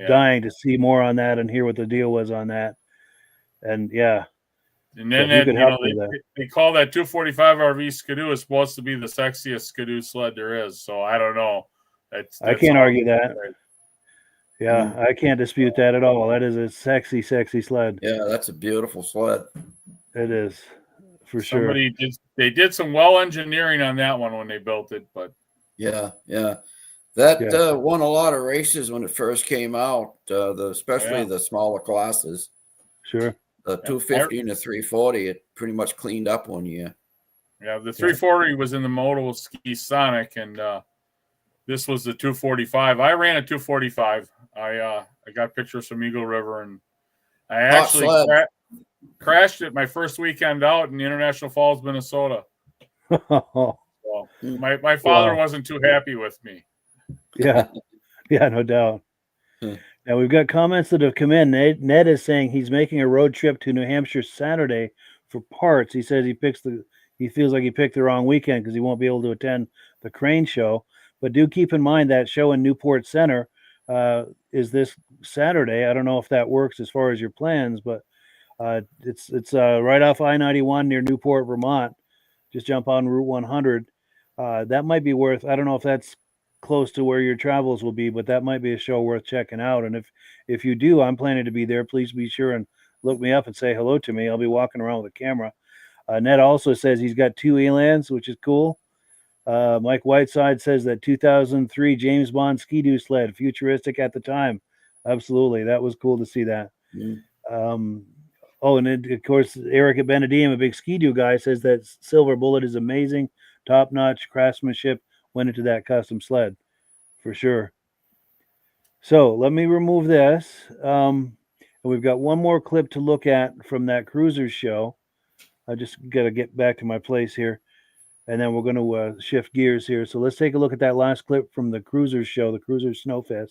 dying to see more on that and hear what the deal was on that. And yeah. And then they call that 245 RV Skidoo is supposed to be the sexiest Skidoo sled there is. So I don't know. I can't argue that. Yeah, I can't dispute that at all. That is a sexy, sexy sled. Yeah, that's a beautiful sled. It is, for sure. They did some well engineering on that one when they built it, but yeah. That won a lot of races when it first came out, especially the smaller classes. Sure. The 250 and the 340, it pretty much cleaned up one year. Yeah, the 340 was in the Moto Ski Sonic, and this was the 245. I ran a 245. I got pictures from Eagle River, and I actually crashed it my first weekend out in International Falls, Minnesota. So my father wasn't too happy with me. Yeah, no doubt. Now we've got comments that have come in. Ned is saying he's making a road trip to New Hampshire Saturday for parts. He says he feels like he picked the wrong weekend because he won't be able to attend the Crane show. But do keep in mind that show in Newport Center is this Saturday. I don't know if that works as far as your plans, but it's right off I-91 near Newport, Vermont. Just jump on Route 100. That might be worth. I don't know if that's close to where your travels will be, but that might be a show worth checking out. And if you do, I'm planning to be there. Please be sure and look me up and say hello to me. I'll be walking around with a camera. Ned also says he's got 2 Elans, which is cool. Mike Whiteside says that 2003 James Bond Ski-Doo sled, futuristic at the time. Absolutely. That was cool to see that. And then, of course, Eric at Benedium, a big Ski-Doo guy, says that Silver Bullet is amazing. Top-notch craftsmanship went into that custom sled for sure. So let me remove this. And we've got one more clip to look at from that Cruisers show. I just got to get back to my place here. And then we're going to shift gears here. So let's take a look at that last clip from the Cruisers show, the Cruisers Snowfest.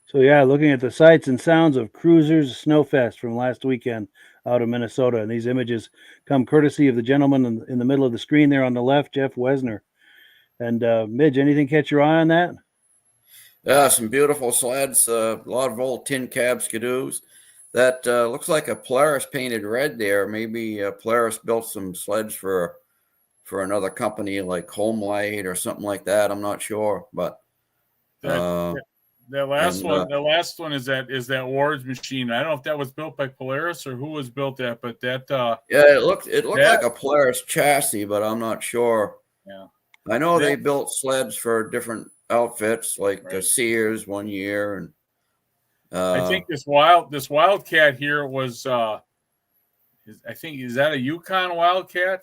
So yeah, looking at the sights and sounds of Cruisers Snowfest from last weekend out of Minnesota, and these images come courtesy of the gentleman in the middle of the screen there on the left, Jeff Wesner. And Midge, anything catch your eye on that? Yeah, some beautiful sleds, a lot of old tin cab skidoos. That looks like a Polaris painted red there. Maybe Polaris built some sleds for another company like Homelight or something like that. I'm not sure, but The last one is that Ward's machine. I don't know if that was built by Polaris or who was built that, but that yeah, it looked like a Polaris chassis, but I'm not sure. Yeah, I know they built sleds for different outfits, like Sears one year, and I think this Wildcat here was I think, is that a Yukon Wildcat?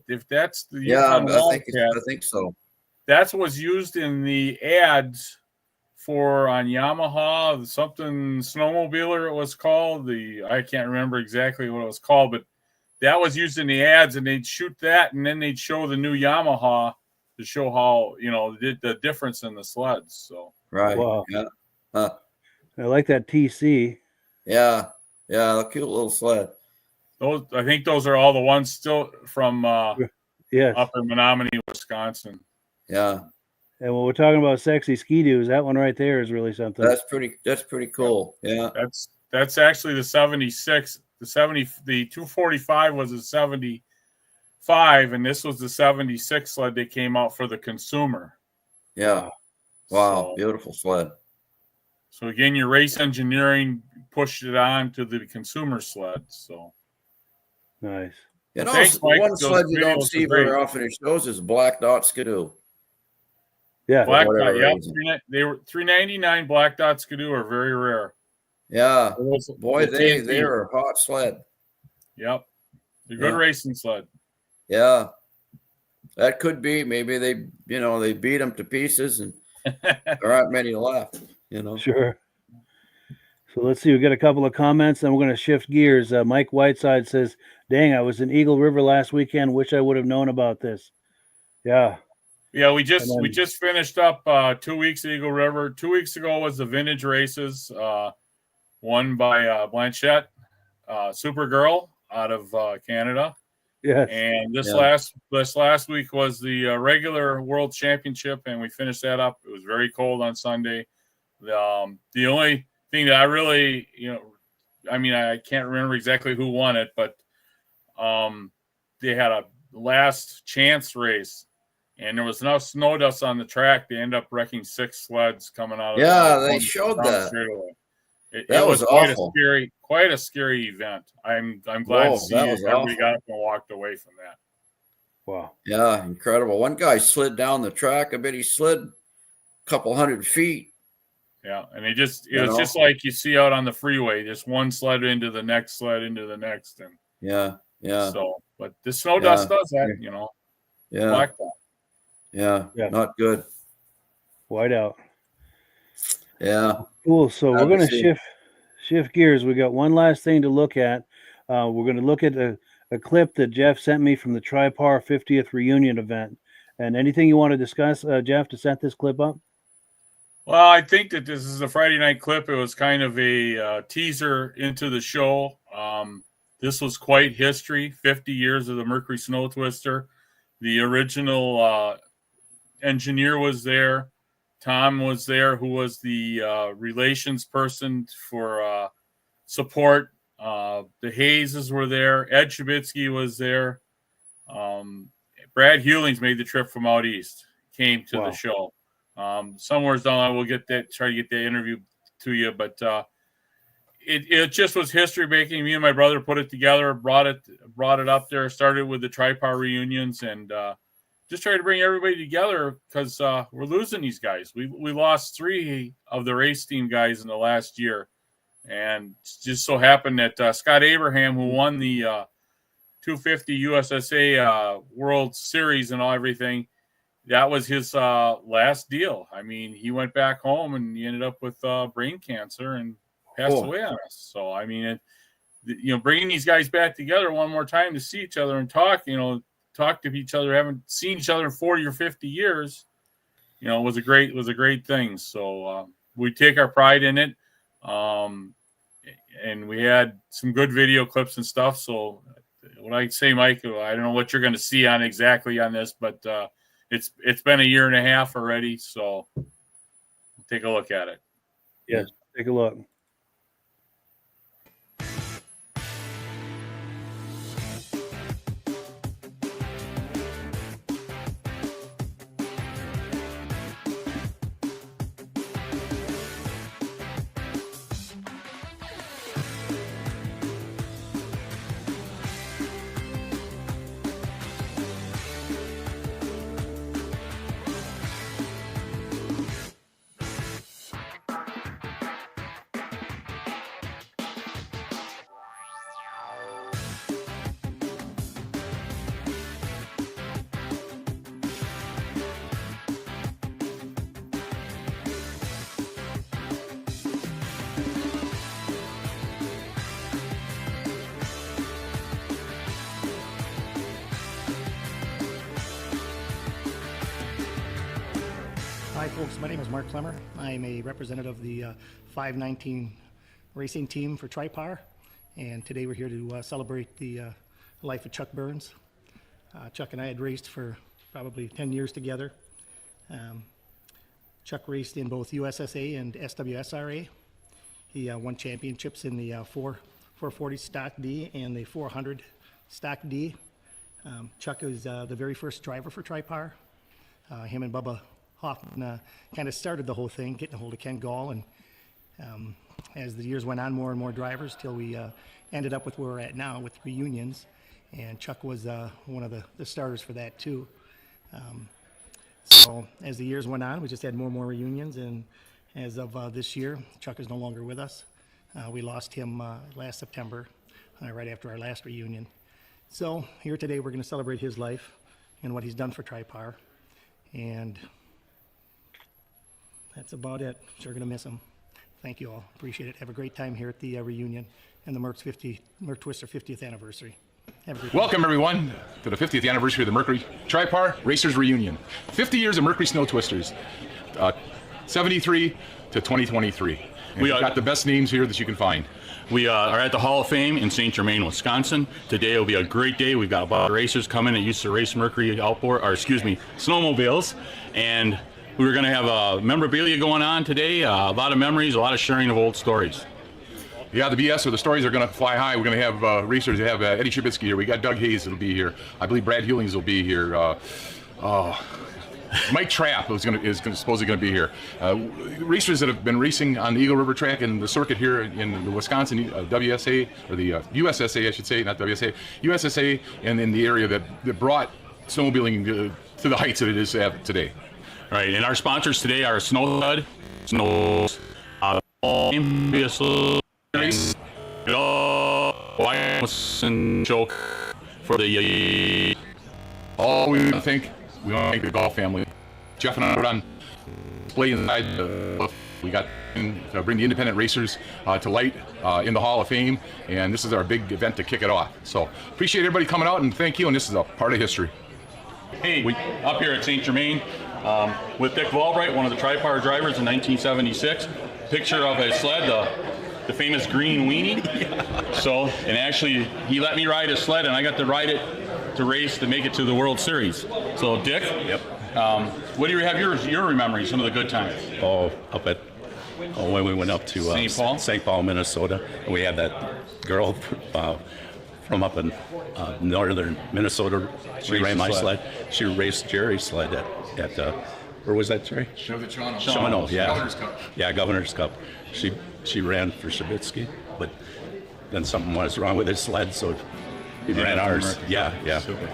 If that's the Yukon Wildcat, I think so. That's what's used in the ads for on Yamaha, something snowmobiler it was called. I can't remember exactly what it was called, but that was used in the ads, and they'd shoot that, and then they'd show the new Yamaha to show how the difference in the sleds. So right, wow. Yeah, I like that TC. Yeah, a cute little sled. I think those are all the ones still from yes, up in Menominee, Wisconsin. Yeah. And when we're talking about sexy ski-doos, that one right there is really something. That's pretty cool. Yeah. That's actually the 76. The 245 was a 75, and this was the 76 sled that came out for the consumer. Yeah. Wow. So, beautiful sled. So again, your race engineering pushed it on to the consumer sled. So nice. You know, thanks, Mike. one sled you don't see very often in shows is Black Dot Skidoo. Yeah, Black Dot. Yeah, they were $399. Black Dot Skidoo are very rare. Yeah, boy, they are a hot sled. Yep, they're good racing sled. Yeah, that could be. Maybe they beat them to pieces, and there aren't many left. Sure. So let's see. We got a couple of comments, and we're going to shift gears. Mike Whiteside says, "Dang, I was in Eagle River last weekend. Wish I would have known about this." Yeah. Yeah, we just finished up 2 weeks at Eagle River. 2 weeks ago was the vintage races, won by Blanchette, Supergirl out of Canada. Yes. And this last week was the regular World Championship, and we finished that up. It was very cold on Sunday. The only thing that I really, I can't remember exactly who won it, but they had a last chance race. And there was enough snow dust on the track. They ended up wrecking 6 sleds coming out of they showed that. It was awful. Quite a scary event. I'm glad to see everybody got up and walked away from that. Wow. Yeah, incredible. One guy slid down the track. I bet he slid a couple hundred feet. Yeah, and it was just like you see out on the freeway, just one sled into the next, and yeah. So, but the snow dust does that, Yeah. Black Dot. Yeah, not good. White out. Yeah. Cool. So we're going to shift gears. We got one last thing to look at. We're going to look at a clip that Jeff sent me from the Tripar 50th reunion event. And anything you want to discuss, Jeff, to set this clip up? Well, I think that this is a Friday night clip. It was kind of a teaser into the show. This was quite history. 50 years of the Mercury Snow Twister. The original engineer was there. Tom was there, who was the relations person for support. The Hayeses were there. Ed Shabitsky was there. Brad Hewlings made the trip from out east, came to the show. Somewhere down the line, we'll try to get the interview to you. But it just was history making. Me and my brother put it together, brought it up there, started with the Tripar reunions, and just try to bring everybody together because we're losing these guys. We lost 3 of the race team guys in the last year, and it just so happened that Scott Abraham, who won the 250 USSA World Series and everything, that was his last deal. I mean, he went back home and he ended up with brain cancer and passed away on us. So I mean, bringing these guys back together one more time to see each other and talk to each other, haven't seen each other in 40 or 50 years, was a great thing. So we take our pride in it. And we had some good video clips and stuff. So what I say, Mike, I don't know what you're going to see on exactly on this, but it's been a year and a half already. So take a look at it. Yes, take a look. Hi folks, my name is Mark Clemmer. I'm a representative of the 519 racing team for Tripar, and today we're here to celebrate the life of Chuck Burns. Chuck and I had raced for probably 10 years together. Chuck raced in both USSA and SWSRA. He won championships in the 440 Stock D and the 400 Stock D. Chuck is the very first driver for Tripar. Him and Bubba Hoffman kind of started the whole thing, getting a hold of Ken Gall, and as the years went on, more and more drivers till we ended up with where we're at now with reunions, and Chuck was one of the starters for that too. So as the years went on, we just had more and more reunions, and as of this year, Chuck is no longer with us. We lost him last September, right after our last reunion. So here today, we're going to celebrate his life and what he's done for Tripar, and that's about it. Sure going to miss him. Thank you all. Appreciate it. Have a great time here at the reunion and the Merc Twister 50th anniversary. Have a great Welcome, everyone, to the 50th anniversary of the Mercury Tripar Racers Reunion. 50 years of Mercury Snow Twisters, 73 to 2023. And we've got the best names here that you can find. We are at the Hall of Fame in St. Germain, Wisconsin. Today will be a great day. We've got a lot of racers coming that used to race Mercury snowmobiles. And we're going to have memorabilia going on today, a lot of memories, a lot of sharing of old stories. Yeah, the BS or the stories are going to fly high. We're going to have racers. We have Eddie Trubisky here. We got Doug Hayes that'll be here. I believe Brad Hewlings will be here. Mike Trapp is supposedly going to be here. Racers that have been racing on the Eagle River track and the circuit here in the Wisconsin WSA, or the USSA, I should say, not WSA, USSA, and in the area that brought snowmobiling to the heights that it is today. Right, and our sponsors today are Snowstud, and Choke for the. All we want to thank the golf family. Jeff and I put on display inside. We got to bring the independent racers to light in the Hall of Fame, and this is our big event to kick it off. So appreciate everybody coming out, and thank you. And this is a part of history. Hey, we up here at St. Germain with Dick Valbright, one of the Tripar drivers in 1976. Picture of a sled, the famous green weenie. So, and actually, he let me ride his sled, and I got to ride it to race to make it to the World Series. So, Dick, yep. What do you have your memories? Some of the good times. When we went up to St. Paul, Minnesota, and we had that girl from up in northern Minnesota. She ran my sled. She raced Jerry's sled at where was that, Jerry? Shawano, yeah. Governor's Cup. Yeah, Governor's Cup. She ran for Shabitsky, but then something was wrong with his sled, so he ran ours. Yeah. Super.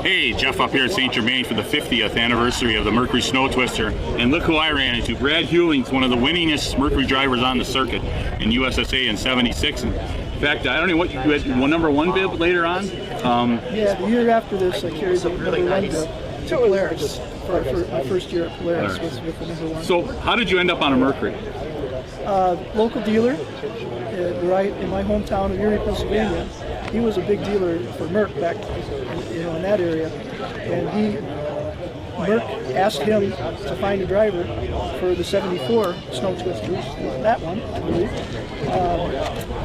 Hey, Jeff up here at St. Germain for the 50th anniversary of the Mercury Snow Twister. And look who I ran into. Brad Hewlings, one of the winningest Mercury drivers on the circuit in USSA in 76. In fact, I don't know what you had, number one bib later on? Yeah, the year after this, I carried the number one to Polaris for my first year at Polaris with the number one. So how did you end up on a Mercury? Local dealer right in my hometown of Erie, Pennsylvania. He was a big dealer for Merck back in that area, and Merck asked him to find a driver for the 74 Snow Twisters, that one, I believe.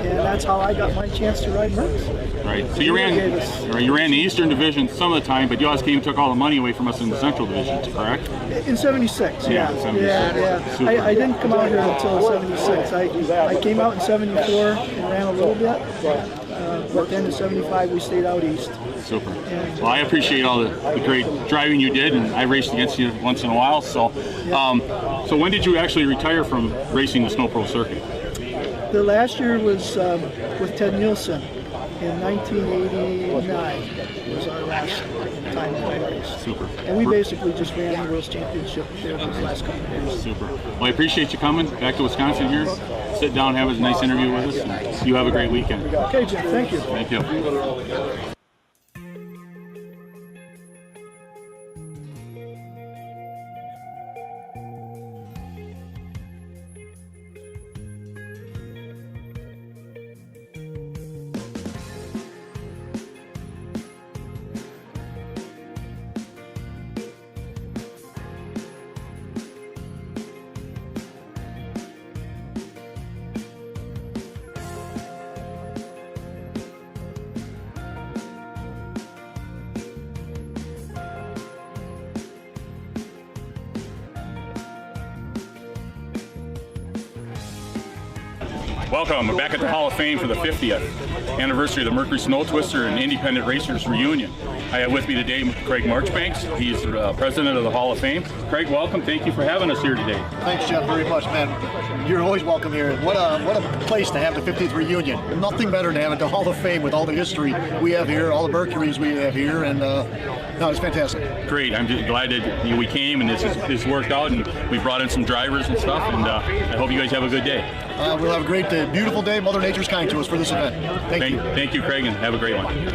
And that's how I got my chance to ride Mercs. Right. So you ran the Eastern Division some of the time, but you always came and took all the money away from us in the Central Division, correct? In 76, yeah. 76. Yeah. I didn't come out here until 76. I came out in 74 and ran a little bit, but then in 75 we stayed out east. Super. Well, I appreciate all the great driving you did, and I raced against you once in a while. So, so when did you actually retire from racing the Snow Pro circuit? The last year was with Ted Nielsen in 1989 was our last time that I raced. Super. And we basically just ran the World Championship there those last couple of years. Super. Well, I appreciate you coming back to Wisconsin here. Sit down, have a nice interview with us, and you have a great weekend. Okay, Jim. Thank you. Thank you. Welcome. We're back at the Hall of Fame for the 50th anniversary of the Mercury Snow Twister and Independent Racers Reunion. I have with me today Craig Marchbanks. He's president of the Hall of Fame. Craig, welcome. Thank you for having us here today. Thanks, Jeff, very much, man. You're always welcome here. What a place to have the 50th reunion. Nothing better than having the Hall of Fame with all the history we have here, all the Mercuries we have here, and no, it's fantastic. Great. I'm just glad that we came and this worked out, and we brought in some drivers and stuff, and I hope you guys have a good day. We'll have a great, beautiful day. Mother Nature's kind to us for this event. Thank you. Thank you, Craig, and have a great one.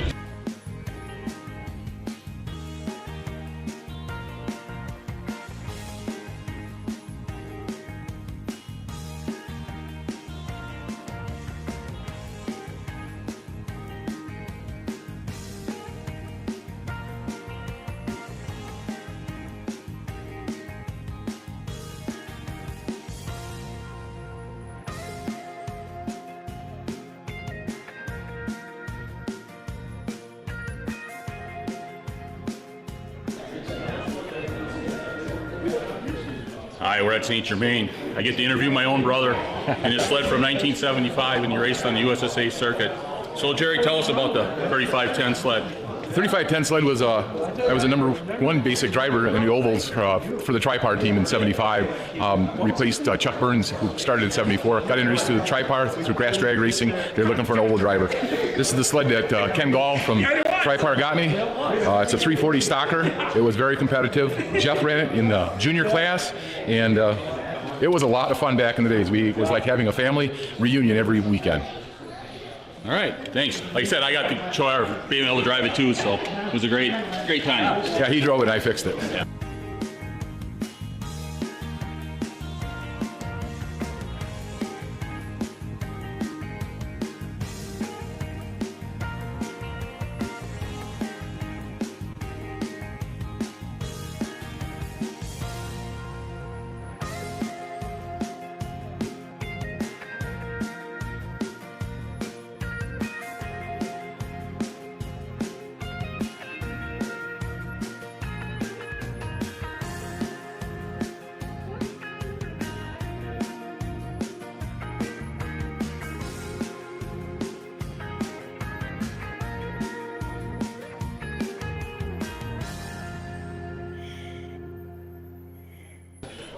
Hi, we're at St. Germain. I get to interview my own brother in his sled from 1975 when he raced on the USSA circuit. So, Jerry, tell us about the 3510 sled. The 3510 sled was I was a number one basic driver in the ovals for the Tripar team in 75. Replaced Chuck Burns, who started in 74. Got introduced to the Tripar through grass drag racing. They're looking for an oval driver. This is the sled that Ken Gall from Tripar got me. It's a 340 stocker. It was very competitive. Jeff ran it in the junior class, and it was a lot of fun back in the days. It was like having a family reunion every weekend. All right, thanks. Like I said, I got the joy of being able to drive it too, so it was a great time. Yeah, he drove it and I fixed it. Yeah.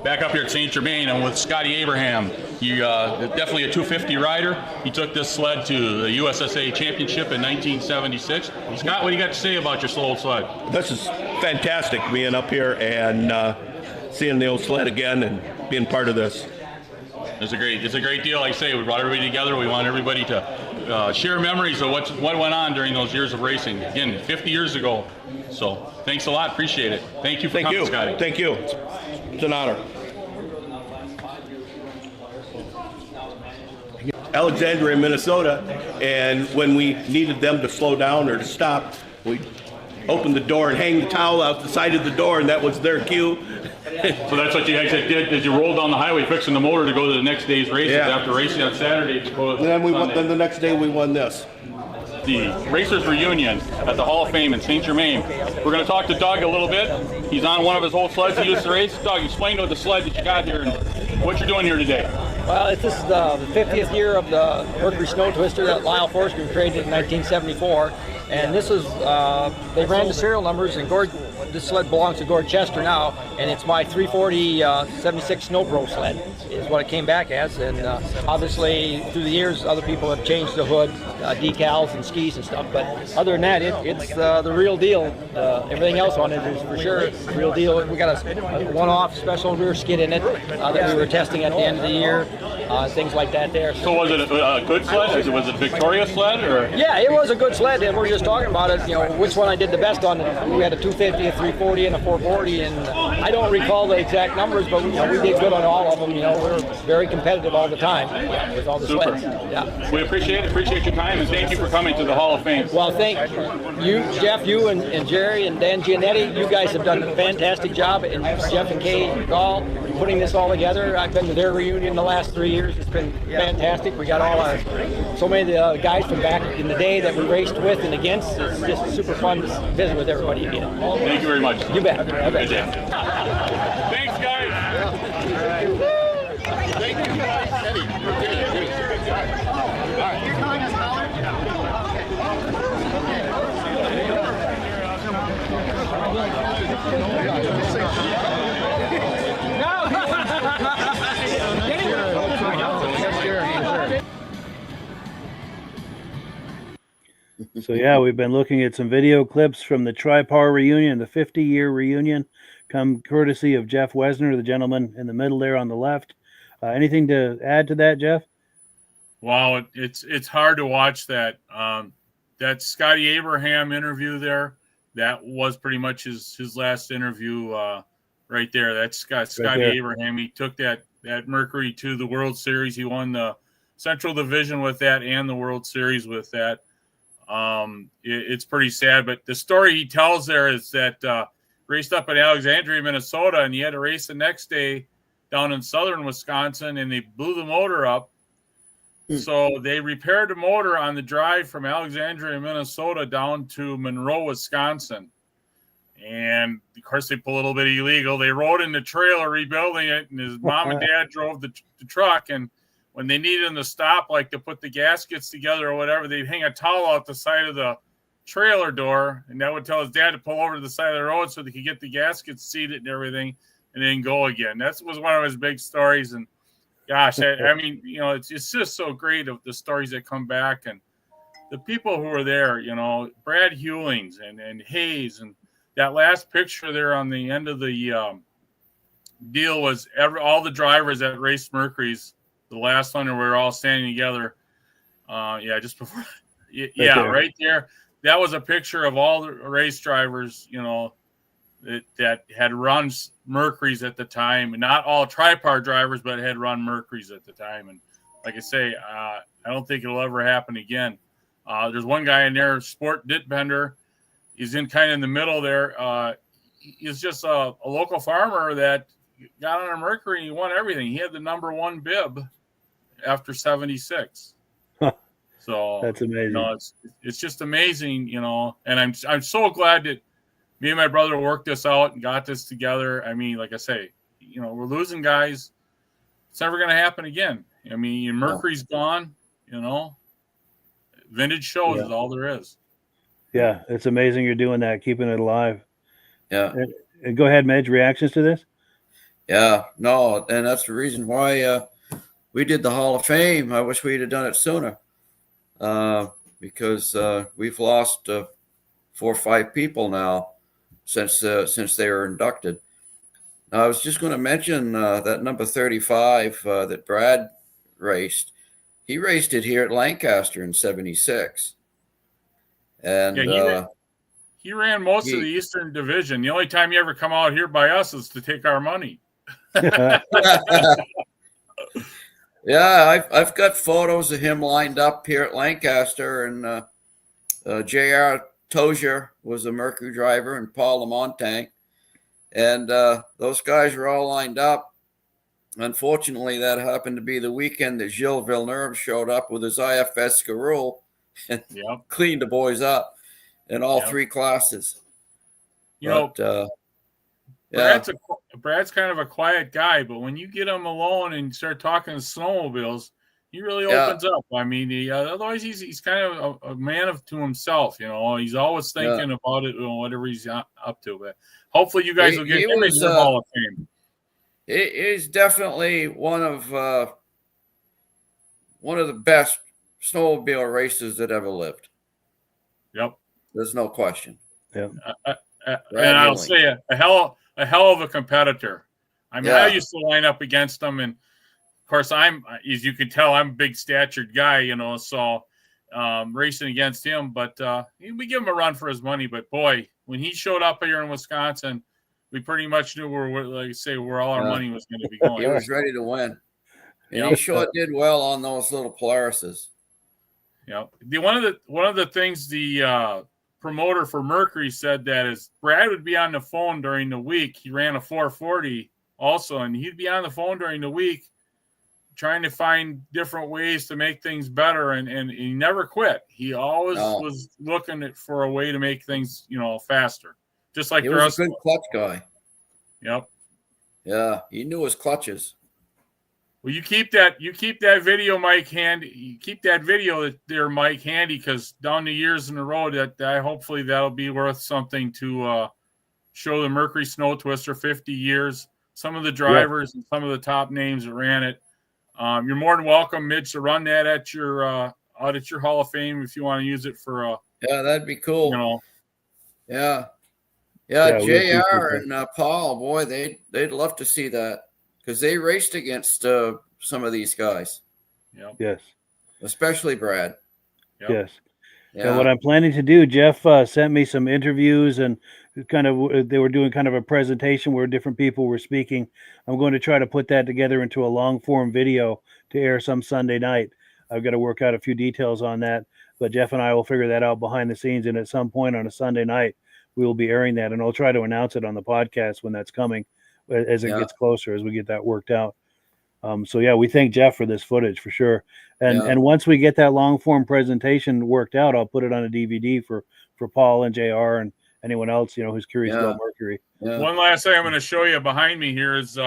Back up here at St. Germain, I'm with Scotty Abraham. He definitely a 250 rider. He took this sled to the USSA Championship in 1976. Scott, what do you got to say about your old sled? This is fantastic, being up here and seeing the old sled again and being part of this. It's a great deal. Like I say, we brought everybody together. We want everybody to share memories of what went on during those years of racing. Again, 50 years ago. So thanks a lot. Appreciate it. Thank you for coming, Scotty. Thank you. It's an honor. Alexandria, Minnesota, and when we needed them to slow down or to stop, we opened the door and hang the towel out the side of the door, and that was their cue. So that's what you guys did, is you rolled down the highway fixing the motor to go to the next day's races after racing on Saturday. And then the next day we won this. The Racers Reunion at the Hall of Fame in St. Germain. We're going to talk to Doug a little bit. He's on one of his old sleds he used to race. Doug, explain to the sled that you got here and what you're doing here today. Well, this is the 50th year of the Mercury Snow Twister that Lyle Forster created in 1974. And this is, they ran the serial numbers, and this sled belongs to Gord Chester now, and it's my 340 76 Snow Pro sled is what it came back as. And obviously, through the years, other people have changed the hood, decals and skis and stuff. But other than that, it's the real deal. Everything else on it is for sure the real deal. We got a one-off special rear skid in it that we were testing at the end of the year. Things like that there. So was it a good sled? Was it a Victoria sled? Or? Yeah, it was a good sled, and we were just talking about it, which one I did the best on. We had a 250, a 340, and a 440, and I don't recall the exact numbers, but we did good on all of them. We were very competitive all the time with all the Super. sleds. Yeah. We appreciate your time, and thank you for coming to the Hall of Fame. Well, thank you, Jeff, you and Jerry and Dan Giannetti. You guys have done a fantastic job, and Jeff and Kay Gall putting this all together. I've been to their reunion the last 3 years. It's been fantastic. We got so many of the guys from back in the day that we raced with and against. It's just super fun to visit with everybody again. Thank you very much. You bet. Good day. Thanks, guys. Thank you, Eddie. All right. You're calling us Howard? So yeah, we've been looking at some video clips from the Tri-Par reunion, the 50-year reunion, come courtesy of Jeff Wesner, the gentleman in the middle there on the left. Anything to add to that, Jeff? Wow, it's hard to watch that. That Scotty Abraham interview there, that was pretty much his last interview right there. That's Scotty Abraham. He took that Mercury to the World Series. He won the Central Division with that and the World Series with that. It's pretty sad, but the story he tells there is that raced up in Alexandria, Minnesota, and he had to race the next day down in southern Wisconsin, and they blew the motor up. So they repaired the motor on the drive from Alexandria, Minnesota down to Monroe, Wisconsin. And of course they pulled a little bit illegal. They rode in the trailer rebuilding it, and his mom and dad drove the truck, and when they needed him to stop, like to put the gaskets together or whatever, they'd hang a towel out the side of the trailer door, and that would tell his dad to pull over to the side of the road so they could get the gaskets seated and everything, and then go again. That was one of his big stories. And gosh, I mean, it's just so great of the stories that come back, and the people who were there, Brad Hewlings and Hayes, and that last picture there on the end of the deal was all the drivers that raced Mercury's. The last one, we were all standing together. Just before. Right there. That was a picture of all the race drivers, that had run Mercury's at the time. Not all Tri-Par drivers, but had run Mercury's at the time. And like I say, I don't think it'll ever happen again. There's one guy in there, Sport Ditbender. He's kind of in the middle there. He's just a local farmer that got on a Mercury and he won everything. He had the number 1 bib after 76. So that's amazing. It's just amazing, and I'm so glad that me and my brother worked this out and got this together. I mean, like I say, we're losing guys. It's never going to happen again. I mean, Mercury's gone, vintage shows is all there is. Yeah, it's amazing you're doing that, keeping it alive. Yeah. And go ahead, Midge, reactions to this? Yeah, no, and that's the reason why we did the Hall of Fame. I wish we'd have done it sooner because we've lost 4 or 5 people now since they were inducted. I was just going to mention that number 35 that Brad raced. He raced it here at Lancaster in '76. And he ran most of the Eastern Division. The only time you ever come out here by us is to take our money. Yeah, I've got photos of him lined up here at Lancaster, and J.R. Tozier was a Mercury driver, and Paul Lamontagne. And those guys were all lined up. Unfortunately, that happened to be the weekend that Gilles Villeneuve showed up with his IFS Scarroux and cleaned the boys up in all three classes. Brad's kind of a quiet guy, but when you get him alone and start talking snowmobiles, he really opens up. I mean, otherwise he's kind of a man to himself. He's always thinking about it, whatever he's up to. But hopefully, you guys will get him in your Hall of Fame. He's definitely one of the best snowmobile racers that ever lived. Yep, there's no question. Yeah, and I'll say a hell of a competitor. I mean, I used to line up against him, and of course, as you can tell, I'm a big statured guy, so racing against him. But we give him a run for his money. But boy, when he showed up here in Wisconsin, we pretty much knew where all our money was going to be going. He was ready to win, and he sure did well on those little Polarises. Yeah, one of the things the promoter for Mercury said that is Brad would be on the phone during the week. He ran a 440 also, and he'd be on the phone during the week trying to find different ways to make things better, and he never quit. He always was looking for a way to make things faster, just like he the was rest a good clutch guy. Yep. Yeah, he knew his clutches. Well, you keep that video, Mike, handy. You keep that video there, Mike, handy, because down the years in the road, that hopefully that'll be worth something to show the Mercury Snow Twister 50 years. Some of the drivers and some of the top names that ran it. You're more than welcome, Midge, to run that at your out at your Hall of Fame if you want to use it for. That'd be cool. Yeah, JR and Paul, boy, they'd love to see that. Because they raced against some of these guys. Yep. Yes. Especially Brad. Yep. Yes. Yeah. And what I'm planning to do, Jeff sent me some interviews and they were doing kind of a presentation where different people were speaking. I'm going to try to put that together into a long form video to air some Sunday night. I've got to work out a few details on that, but Jeff and I will figure that out behind the scenes. And at some point on a Sunday night, we will be airing that, and I'll try to announce it on the podcast when that's coming. As it gets closer, as we get that worked out. So we thank Jeff for this footage for sure. And once we get that long form presentation worked out, I'll put it on a DVD for Paul and JR and anyone else, who's curious about Mercury. Yeah. One last thing I'm going to show you behind me here is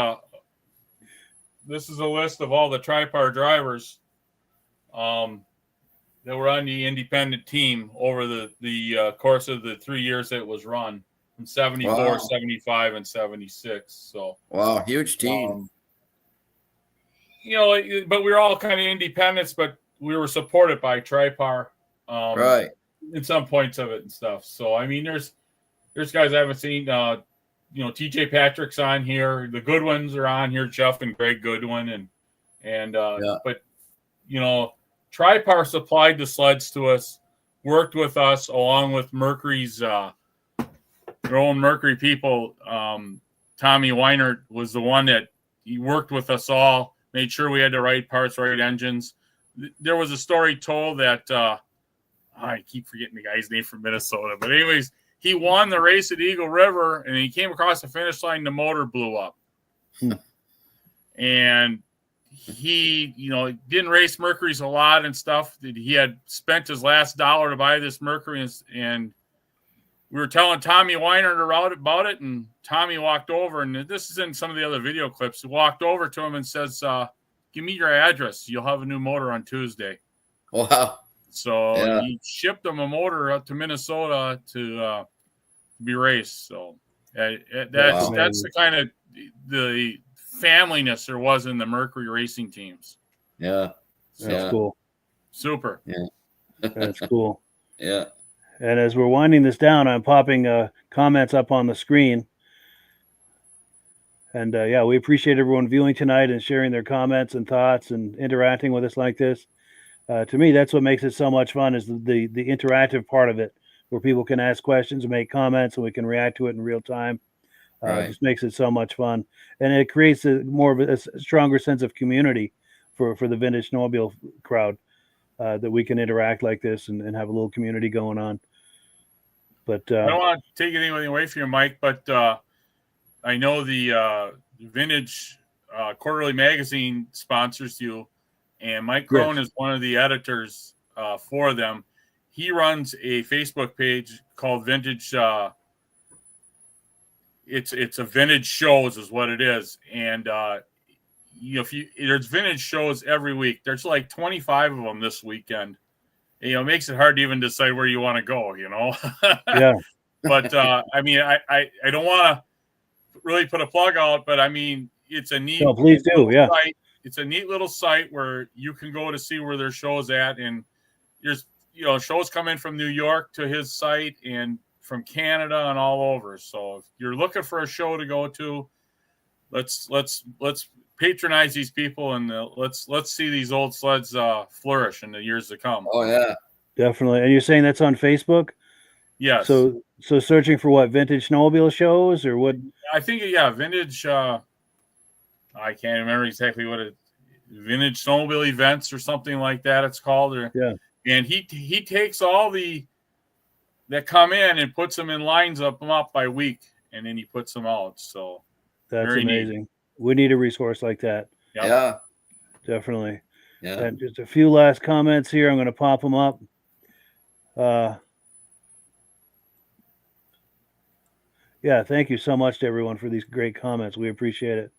this is a list of all the Tripar drivers that were on the independent team over the course of the 3 years that it was run. From 74, 75, and 76. So wow, huge team. But we were all kind of independents, but we were supported by Tripar, right? In some points of it and stuff. So I mean, there's guys I haven't seen. TJ Patrick's on here. The good ones are on here. Jeff and Greg Goodwin, but Tripar supplied the sleds to us, worked with us along with Mercury's. Their own Mercury people, Tommy Weinert was the one that he worked with us all, made sure we had the right parts, right engines. There was a story told that I keep forgetting the guy's name from Minnesota, but anyways, he won the race at Eagle River, and he came across the finish line. The motor blew up, and he, didn't race Mercuries a lot and stuff. He had spent his last dollar to buy this Mercury, and we were telling Tommy Weiner about it, and Tommy walked over, and this is in some of the other video clips. He walked over to him and says, give me your address. You'll have a new motor on Tuesday. Wow. So he shipped him a motor up to Minnesota to be raced. So that's the kind of the familyness there was in the Mercury racing teams. Yeah. That's cool. Super. Yeah. That's cool. Yeah. And as we're winding this down, I'm popping comments up on the screen. And yeah, we appreciate everyone viewing tonight and sharing their comments and thoughts and interacting with us like this. To me, that's what makes it so much fun, is the interactive part of it, where people can ask questions and make comments and we can react to it in real time. It just makes it so much fun. And it creates more of a stronger sense of community for the Vintage Snowmobile crowd, that we can interact like this and have a little community going on. But I don't want to take anything away from you, Mike, but I know the Vintage Quarterly Magazine sponsors you, and Mike Crone is one of the editors for them. He runs a Facebook page called Vintage. It's a Vintage Shows is what it is, and there's Vintage Shows every week. There's like 25 of them this weekend. It makes it hard to even decide where you want to go. Yeah. But I mean, I don't want to really put a plug out, but I mean, it's a neat. No, please do. Yeah. Site. It's a neat little site where you can go to see where their show's at, and there's shows come in from New York to his site and from Canada and all over. So if you're looking for a show to go to, let's patronize these people, and let's see these old sleds flourish in the years to come. Oh yeah, definitely. And you're saying that's on Facebook? Yes. So searching for what, Vintage Snowmobile Shows, or what? I think Vintage. I can't remember exactly what Vintage Snowmobile Events or something like that it's called. And he takes all that come in and puts them in lines up by week, and then he puts them out. So that's amazing. Neat. We need a resource like that. Yep. Yeah, definitely. Yeah. And just a few last comments here. I'm going to pop them up. Yeah, thank you so much to everyone for these great comments. We appreciate it.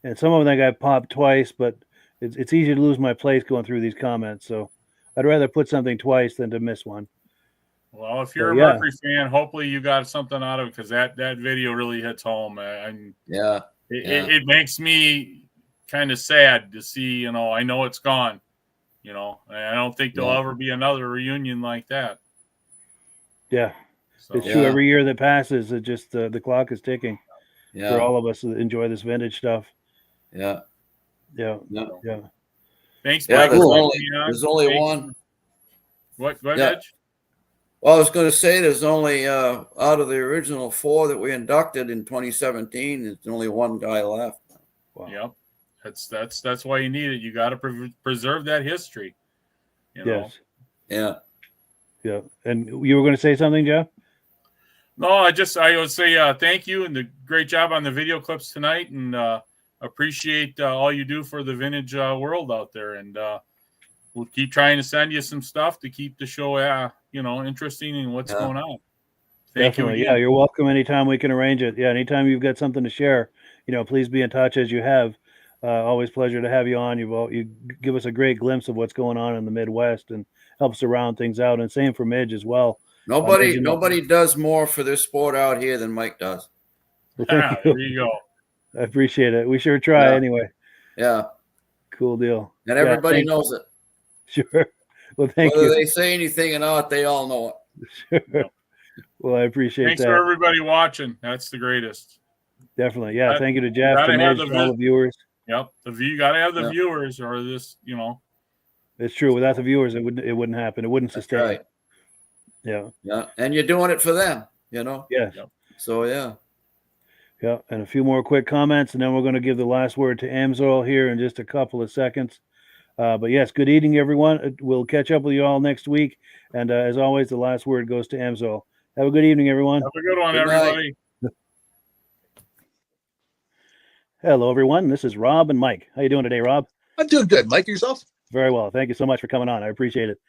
And some of them I got popped twice, but it's easy to lose my place going through these comments. So I'd rather put something twice than to miss one. Well, if you're a Mercury fan, hopefully you got something out of it, because that video really hits home. It makes me kind of sad to see, I know it's gone. I don't think there'll ever be another reunion like that. Yeah. So, it's true. Every year that passes, it just the clock is ticking for all of us to enjoy this vintage stuff. Yeah. Thanks, Mike. Cool. There's only one. What, Edge? Well, I was going to say there's only out of the original 4 that we inducted in 2017, there's only one guy left. Wow. Yep. That's why you need it. You got to preserve that history. Yes. Yeah. Yeah. And you were going to say something, Jeff? No, I would say thank you, and the great job on the video clips tonight, and appreciate all you do for the vintage world out there. And we'll keep trying to send you some stuff to keep the show, interesting and what's going on. Thank you. Yeah, you're welcome anytime we can arrange it. Yeah, anytime you've got something to share, please be in touch as you have. Always pleasure to have you on. You give us a great glimpse of what's going on in the Midwest and helps to round things out. And same for Midge as well. Nobody does more for this sport out here than Mike does. Well, there you go. I appreciate it. We sure try anyway. Yeah. Cool deal. And everybody knows it. Sure. Well, thank you. Whether they say anything or not, they all know it. Sure. Well, I appreciate Thanks that. for everybody watching. That's the greatest. Definitely. Yeah. Thank you to Jeff, to Midge, to all the viewers. Yep. You got to have the viewers, or this, It's true. Without the viewers, it wouldn't happen. It wouldn't sustain. Right. Yeah. Yeah. And you're doing it for them, Yeah. Yep. So, yeah. Yeah. And a few more quick comments, and then we're going to give the last word to Amsoil here in just a couple of seconds. But yes, good evening, everyone. We'll catch up with you all next week. And as always, the last word goes to Amsoil. Have a good evening, everyone. Have a good one, everybody. Hello, everyone. This is Rob and Mike. How you doing today, Rob? I'm doing good. Mike, yourself? Very well. Thank you so much for coming on. I appreciate it.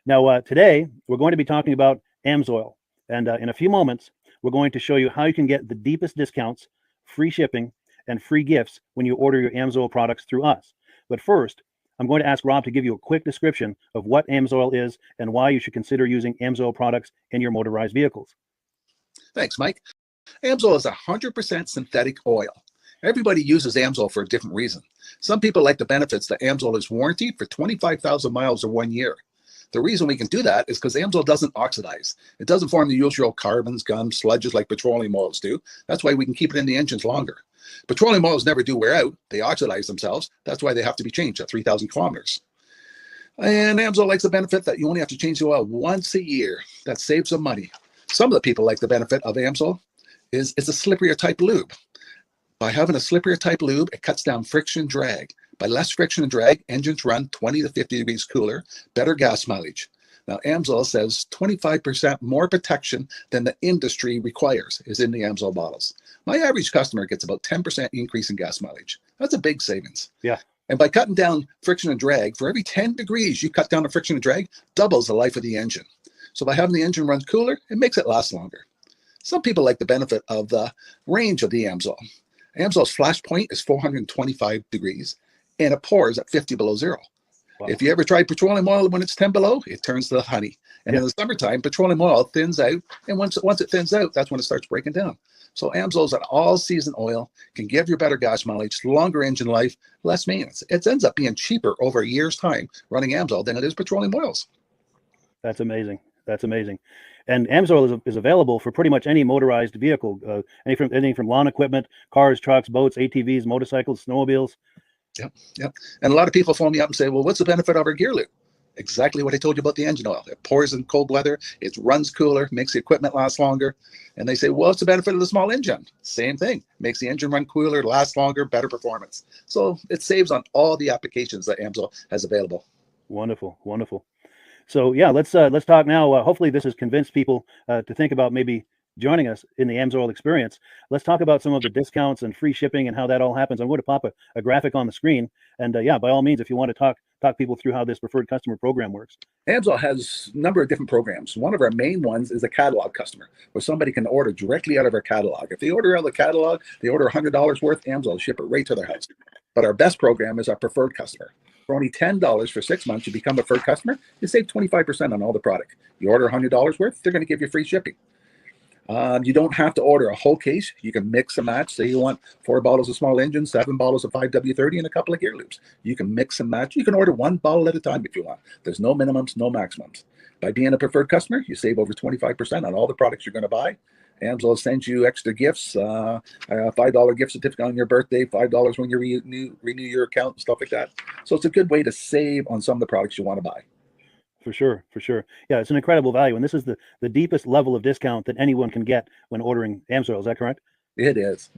Now, today, we're going to be talking about Amsoil. And in a few moments, we're going to show you how you can get the deepest discounts, free shipping, and free gifts when you order your Amsoil products through us. But first, I'm going to ask Rob to give you a quick description of what Amsoil is and why you should consider using Amsoil products in your motorized vehicles. Thanks, Mike. Amsoil is 100% synthetic oil. Everybody uses Amsoil for a different reason. Some people like the benefits that Amsoil is warranted for 25,000 miles or 1 year. The reason we can do that is because Amsoil doesn't oxidize. It doesn't form the usual carbons, gums, sludges like petroleum oils do. That's why we can keep it in the engines longer. Petroleum oils never do wear out. They oxidize themselves. That's why they have to be changed at 3,000 kilometers. And AMSOIL likes the benefit that you only have to change the oil once a year. That saves some money. Some of the people like the benefit of AMSOIL is it's a slipperier type lube. By having a slipperier type lube, it cuts down friction drag. By less friction and drag, engines run 20 to 50 degrees cooler, better gas mileage. Now, AMSOIL says 25% more protection than the industry requires is in the AMSOIL bottles. My average customer gets about 10% increase in gas mileage. That's a big savings. Yeah. And by cutting down friction and drag, for every 10 degrees you cut down the friction and drag, doubles the life of the engine. So by having the engine run cooler, it makes it last longer. Some people like the benefit of the range of the AMSOIL. AMSOIL's flash point is 425 degrees, and it pours at 50 below zero. Wow. If you ever tried petroleum oil when it's 10 below, it turns to honey. And in the summertime, petroleum oil thins out, and once it thins out, that's when it starts breaking down. So AMSOIL is an all-season oil, can give you better gas mileage, longer engine life, less maintenance. It ends up being cheaper over a year's time running AMSOIL than it is petroleum oils. That's amazing. That's amazing. And AMSOIL is available for pretty much any motorized vehicle, anything from lawn equipment, cars, trucks, boats, ATVs, motorcycles, snowmobiles. Yep. And a lot of people phone me up and say, well, what's the benefit of our gear lube? Exactly what I told you about the engine oil. It pours in cold weather, it runs cooler, makes the equipment last longer. And they say, well, what's the benefit of the small engine? Same thing. Makes the engine run cooler, last longer, better performance. So it saves on all the applications that AMSOIL has available. Wonderful, wonderful. So yeah, let's talk now. Hopefully this has convinced people to think about maybe joining us in the AMSOIL experience. Let's talk about some of the discounts and free shipping and how that all happens. I'm going to pop a graphic on the screen. And yeah, by all means, if you want to talk people through how this preferred customer program works. AMSOIL has a number of different programs. One of our main ones is a catalog customer, where somebody can order directly out of our catalog. If they order out of the catalog, they order $100 worth, AMSOIL will ship it right to their house. But our best program is our preferred customer. For only $10 for 6 months, you become a preferred customer, you save 25% on all the product. You order $100 worth, they're going to give you free shipping. You don't have to order a whole case. You can mix and match. Say you want 4 bottles of small engine, 7 bottles of 5W30, and a couple of gear loops. You can mix and match. You can order 1 bottle at a time if you want. There's no minimums, no maximums. By being a preferred customer, you save over 25% on all the products you're going to buy. AMSOIL sends you extra gifts, $5 gift certificate on your birthday, $5 when you renew your account, and stuff like that. So it's a good way to save on some of the products you want to buy. For sure. Yeah, it's an incredible value. And this is the deepest level of discount that anyone can get when ordering AMSOIL. Is that correct? It is.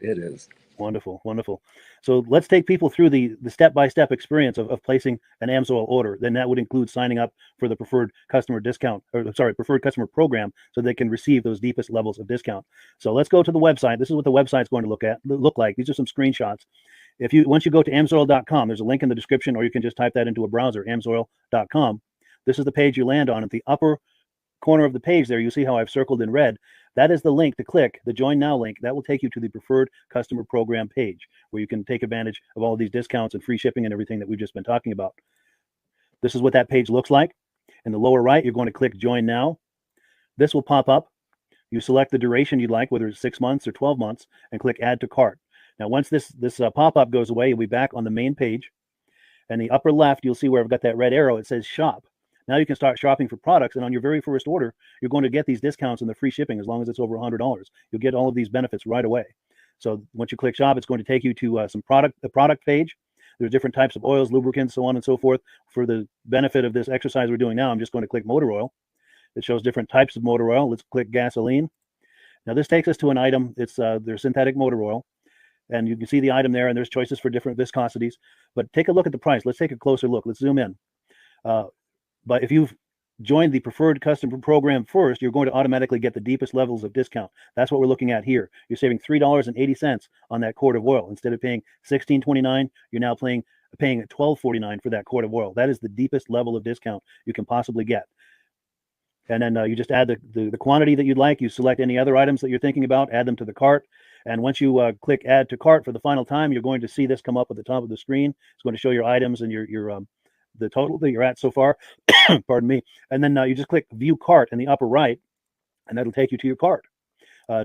Wonderful. So let's take people through the step-by-step experience of placing an AMSOIL order. Then that would include signing up for the preferred customer preferred customer program, so they can receive those deepest levels of discount. So let's go to the website. This is what the website's going to look like. These are some screenshots. Once you go to amsoil.com, there's a link in the description, or you can just type that into a browser, amsoil.com. This is the page you land on. At the upper corner of the page there, you see how I've circled in red. That is the link to click, the Join Now link. That will take you to the Preferred Customer Program page, where you can take advantage of all of these discounts and free shipping and everything that we've just been talking about. This is what that page looks like. In the lower right, you're going to click Join Now. This will pop up. You select the duration you'd like, whether it's 6 months or 12 months, and click Add to Cart. Now, once this pop-up goes away, you'll be back on the main page. And the upper left, you'll see where I've got that red arrow. It says Shop. Now you can start shopping for products, and on your very first order, you're going to get these discounts and the free shipping as long as it's over $100. You'll get all of these benefits right away. So once you click Shop, it's going to take you to the product page. There's different types of oils, lubricants, so on and so forth. For the benefit of this exercise we're doing now, I'm just going to click motor oil. It shows different types of motor oil. Let's click gasoline. Now this takes us to an item. It's their synthetic motor oil. And you can see the item there, and there's choices for different viscosities. But take a look at the price. Let's take a closer look. Let's zoom in. But if you've joined the preferred customer program first, you're going to automatically get the deepest levels of discount. That's what we're looking at here. You're saving $3.80 on that quart of oil. Instead of paying $16.29, you're now paying $12.49 for that quart of oil. That is the deepest level of discount you can possibly get. And then you just add the quantity that you'd like. You select any other items that you're thinking about, add them to the cart. And once you click Add to Cart for the final time, you're going to see this come up at the top of the screen. It's going to show your items and your the total that you're at so far. Pardon me. And then you just click View Cart in the upper right, and that'll take you to your cart.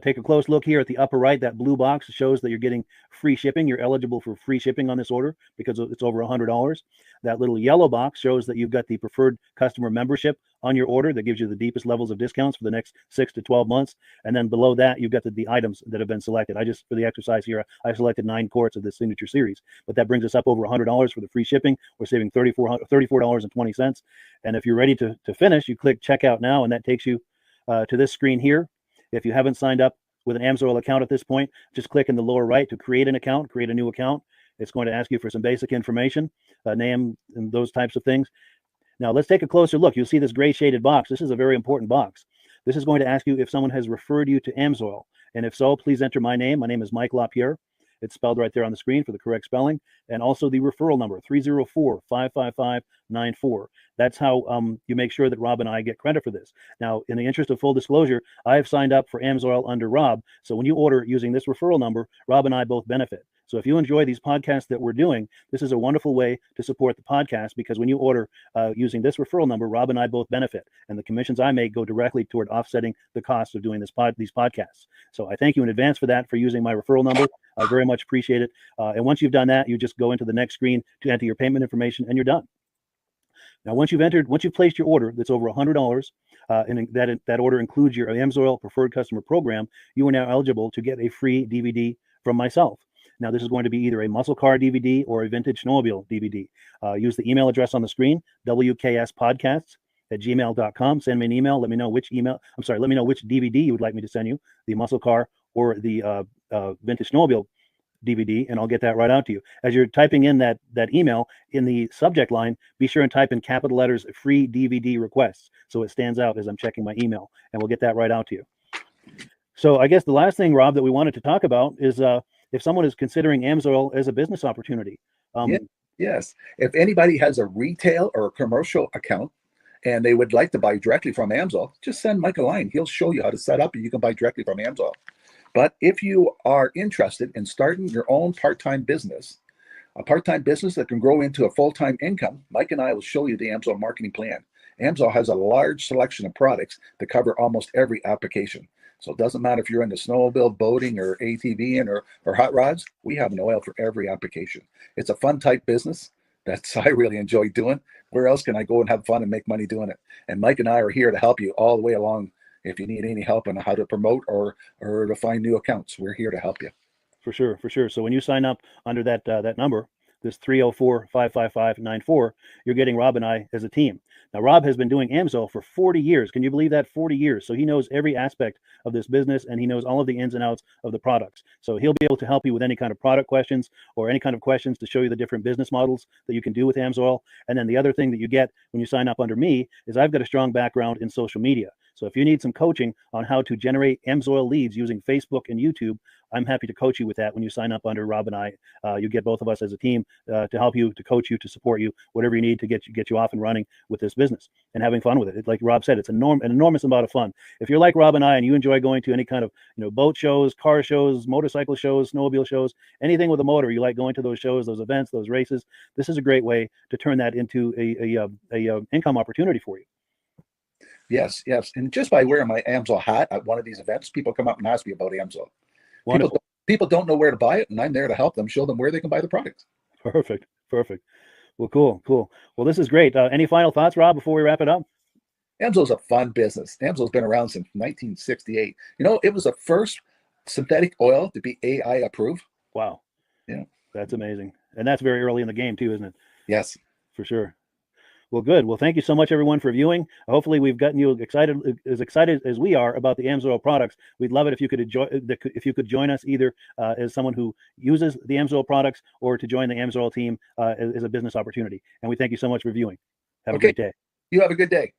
Take a close look here at the upper right. That blue box shows that you're getting free shipping. You're eligible for free shipping on this order because it's over $100. That little yellow box shows that you've got the preferred customer membership on your order that gives you the deepest levels of discounts for the next 6 to 12 months. And then below that, you've got the items that have been selected. For the exercise here, I selected 9 quarts of the signature series, but that brings us up over $100 for the free shipping. We're saving $34.20. And if you're ready to finish, you click checkout now, and that takes you to this screen here. If you haven't signed up with an AMSOIL account at this point, just click in the lower right to create an account, create a new account. It's going to ask you for some basic information, name and those types of things. Now let's take a closer look. You'll see this gray shaded box. This is a very important box. This is going to ask you if someone has referred you to AMSOIL. And if so, please enter my name. My name is Mike LaPierre. It's spelled right there on the screen for the correct spelling. And also the referral number, 304-555-94. That's how you make sure that Rob and I get credit for this. Now, in the interest of full disclosure, I have signed up for AMSOIL under Rob. So when you order using this referral number, Rob and I both benefit. So if you enjoy these podcasts that we're doing, this is a wonderful way to support the podcast, because when you order using this referral number, Rob and I both benefit. And the commissions I make go directly toward offsetting the cost of doing these podcasts. So I thank you in advance for that, for using my referral number. I very much appreciate it. And once you've done that, you just go into the next screen to enter your payment information, and you're done. Now, once you've placed your order that's over $100, and that order includes your AMSOIL Preferred Customer Program, you are now eligible to get a free DVD from myself. Now, this is going to be either a muscle car DVD or a vintage snowmobile DVD. Use the email address on the screen, wkspodcasts@gmail.com. Send me an email. Let me know which DVD you would like me to send you, the muscle car or the vintage snowmobile DVD, and I'll get that right out to you. As you're typing in that email, in the subject line, be sure and type in capital letters "free DVD requests" so it stands out as I'm checking my email, and we'll get that right out to you. So I guess the last thing, Rob, that we wanted to talk about is if someone is considering AMSOIL as a business opportunity. Yes. If anybody has a retail or a commercial account and they would like to buy directly from AMSOIL, just send Mike a line. He'll show you how to set up, and you can buy directly from AMSOIL. But if you are interested in starting your own part-time business, a part-time business that can grow into a full-time income, Mike and I will show you the AMSOIL marketing plan. AMSOIL has a large selection of products that cover almost every application. So it doesn't matter if you're into snowmobile, boating, or ATVing, or hot rods. We have an oil for every application. It's a fun type business that's I really enjoy doing. Where else can I go and have fun and make money doing it? And Mike and I are here to help you all the way along. If you need any help on how to promote or to find new accounts, we're here to help you. For sure. So when you sign up under that number, this 304-555-94, you're getting Rob and I as a team. Now, Rob has been doing AMSOIL for 40 years. Can you believe that? 40 years. So he knows every aspect of this business, and he knows all of the ins and outs of the products. So he'll be able to help you with any kind of product questions or any kind of questions to show you the different business models that you can do with AMSOIL. And then the other thing that you get when you sign up under me is I've got a strong background in social media. So if you need some coaching on how to generate AMSOIL leads using Facebook and YouTube, I'm happy to coach you with that when you sign up under Rob and I. You get both of us as a team to help you, to coach you, to support you, whatever you need to get you off and running with this business and having fun with it. Like Rob said, it's an enormous amount of fun. If you're like Rob and I and you enjoy going to any kind of boat shows, car shows, motorcycle shows, snowmobile shows, anything with a motor, you like going to those shows, those events, those races, this is a great way to turn that into a income opportunity for you. Yes. And just by wearing my AMSOIL hat at one of these events, people come up and ask me about AMSOIL. People don't know where to buy it, and I'm there to help them, show them where they can buy the product. Perfect. Well, cool. Well, this is great. Any final thoughts, Rob, before we wrap it up? AMSOIL's a fun business. AMSOIL's been around since 1968. It was the first synthetic oil to be AI approved. Wow. Yeah. That's amazing. And that's very early in the game too, isn't it? Yes. For sure. Well, good. Well, thank you so much, everyone, for viewing. Hopefully, we've gotten you excited as we are about the AMSOIL products. We'd love it if you could join us either as someone who uses the AMSOIL products or to join the AMSOIL team as a business opportunity. And we thank you so much for viewing. Have a great day. You have a good day.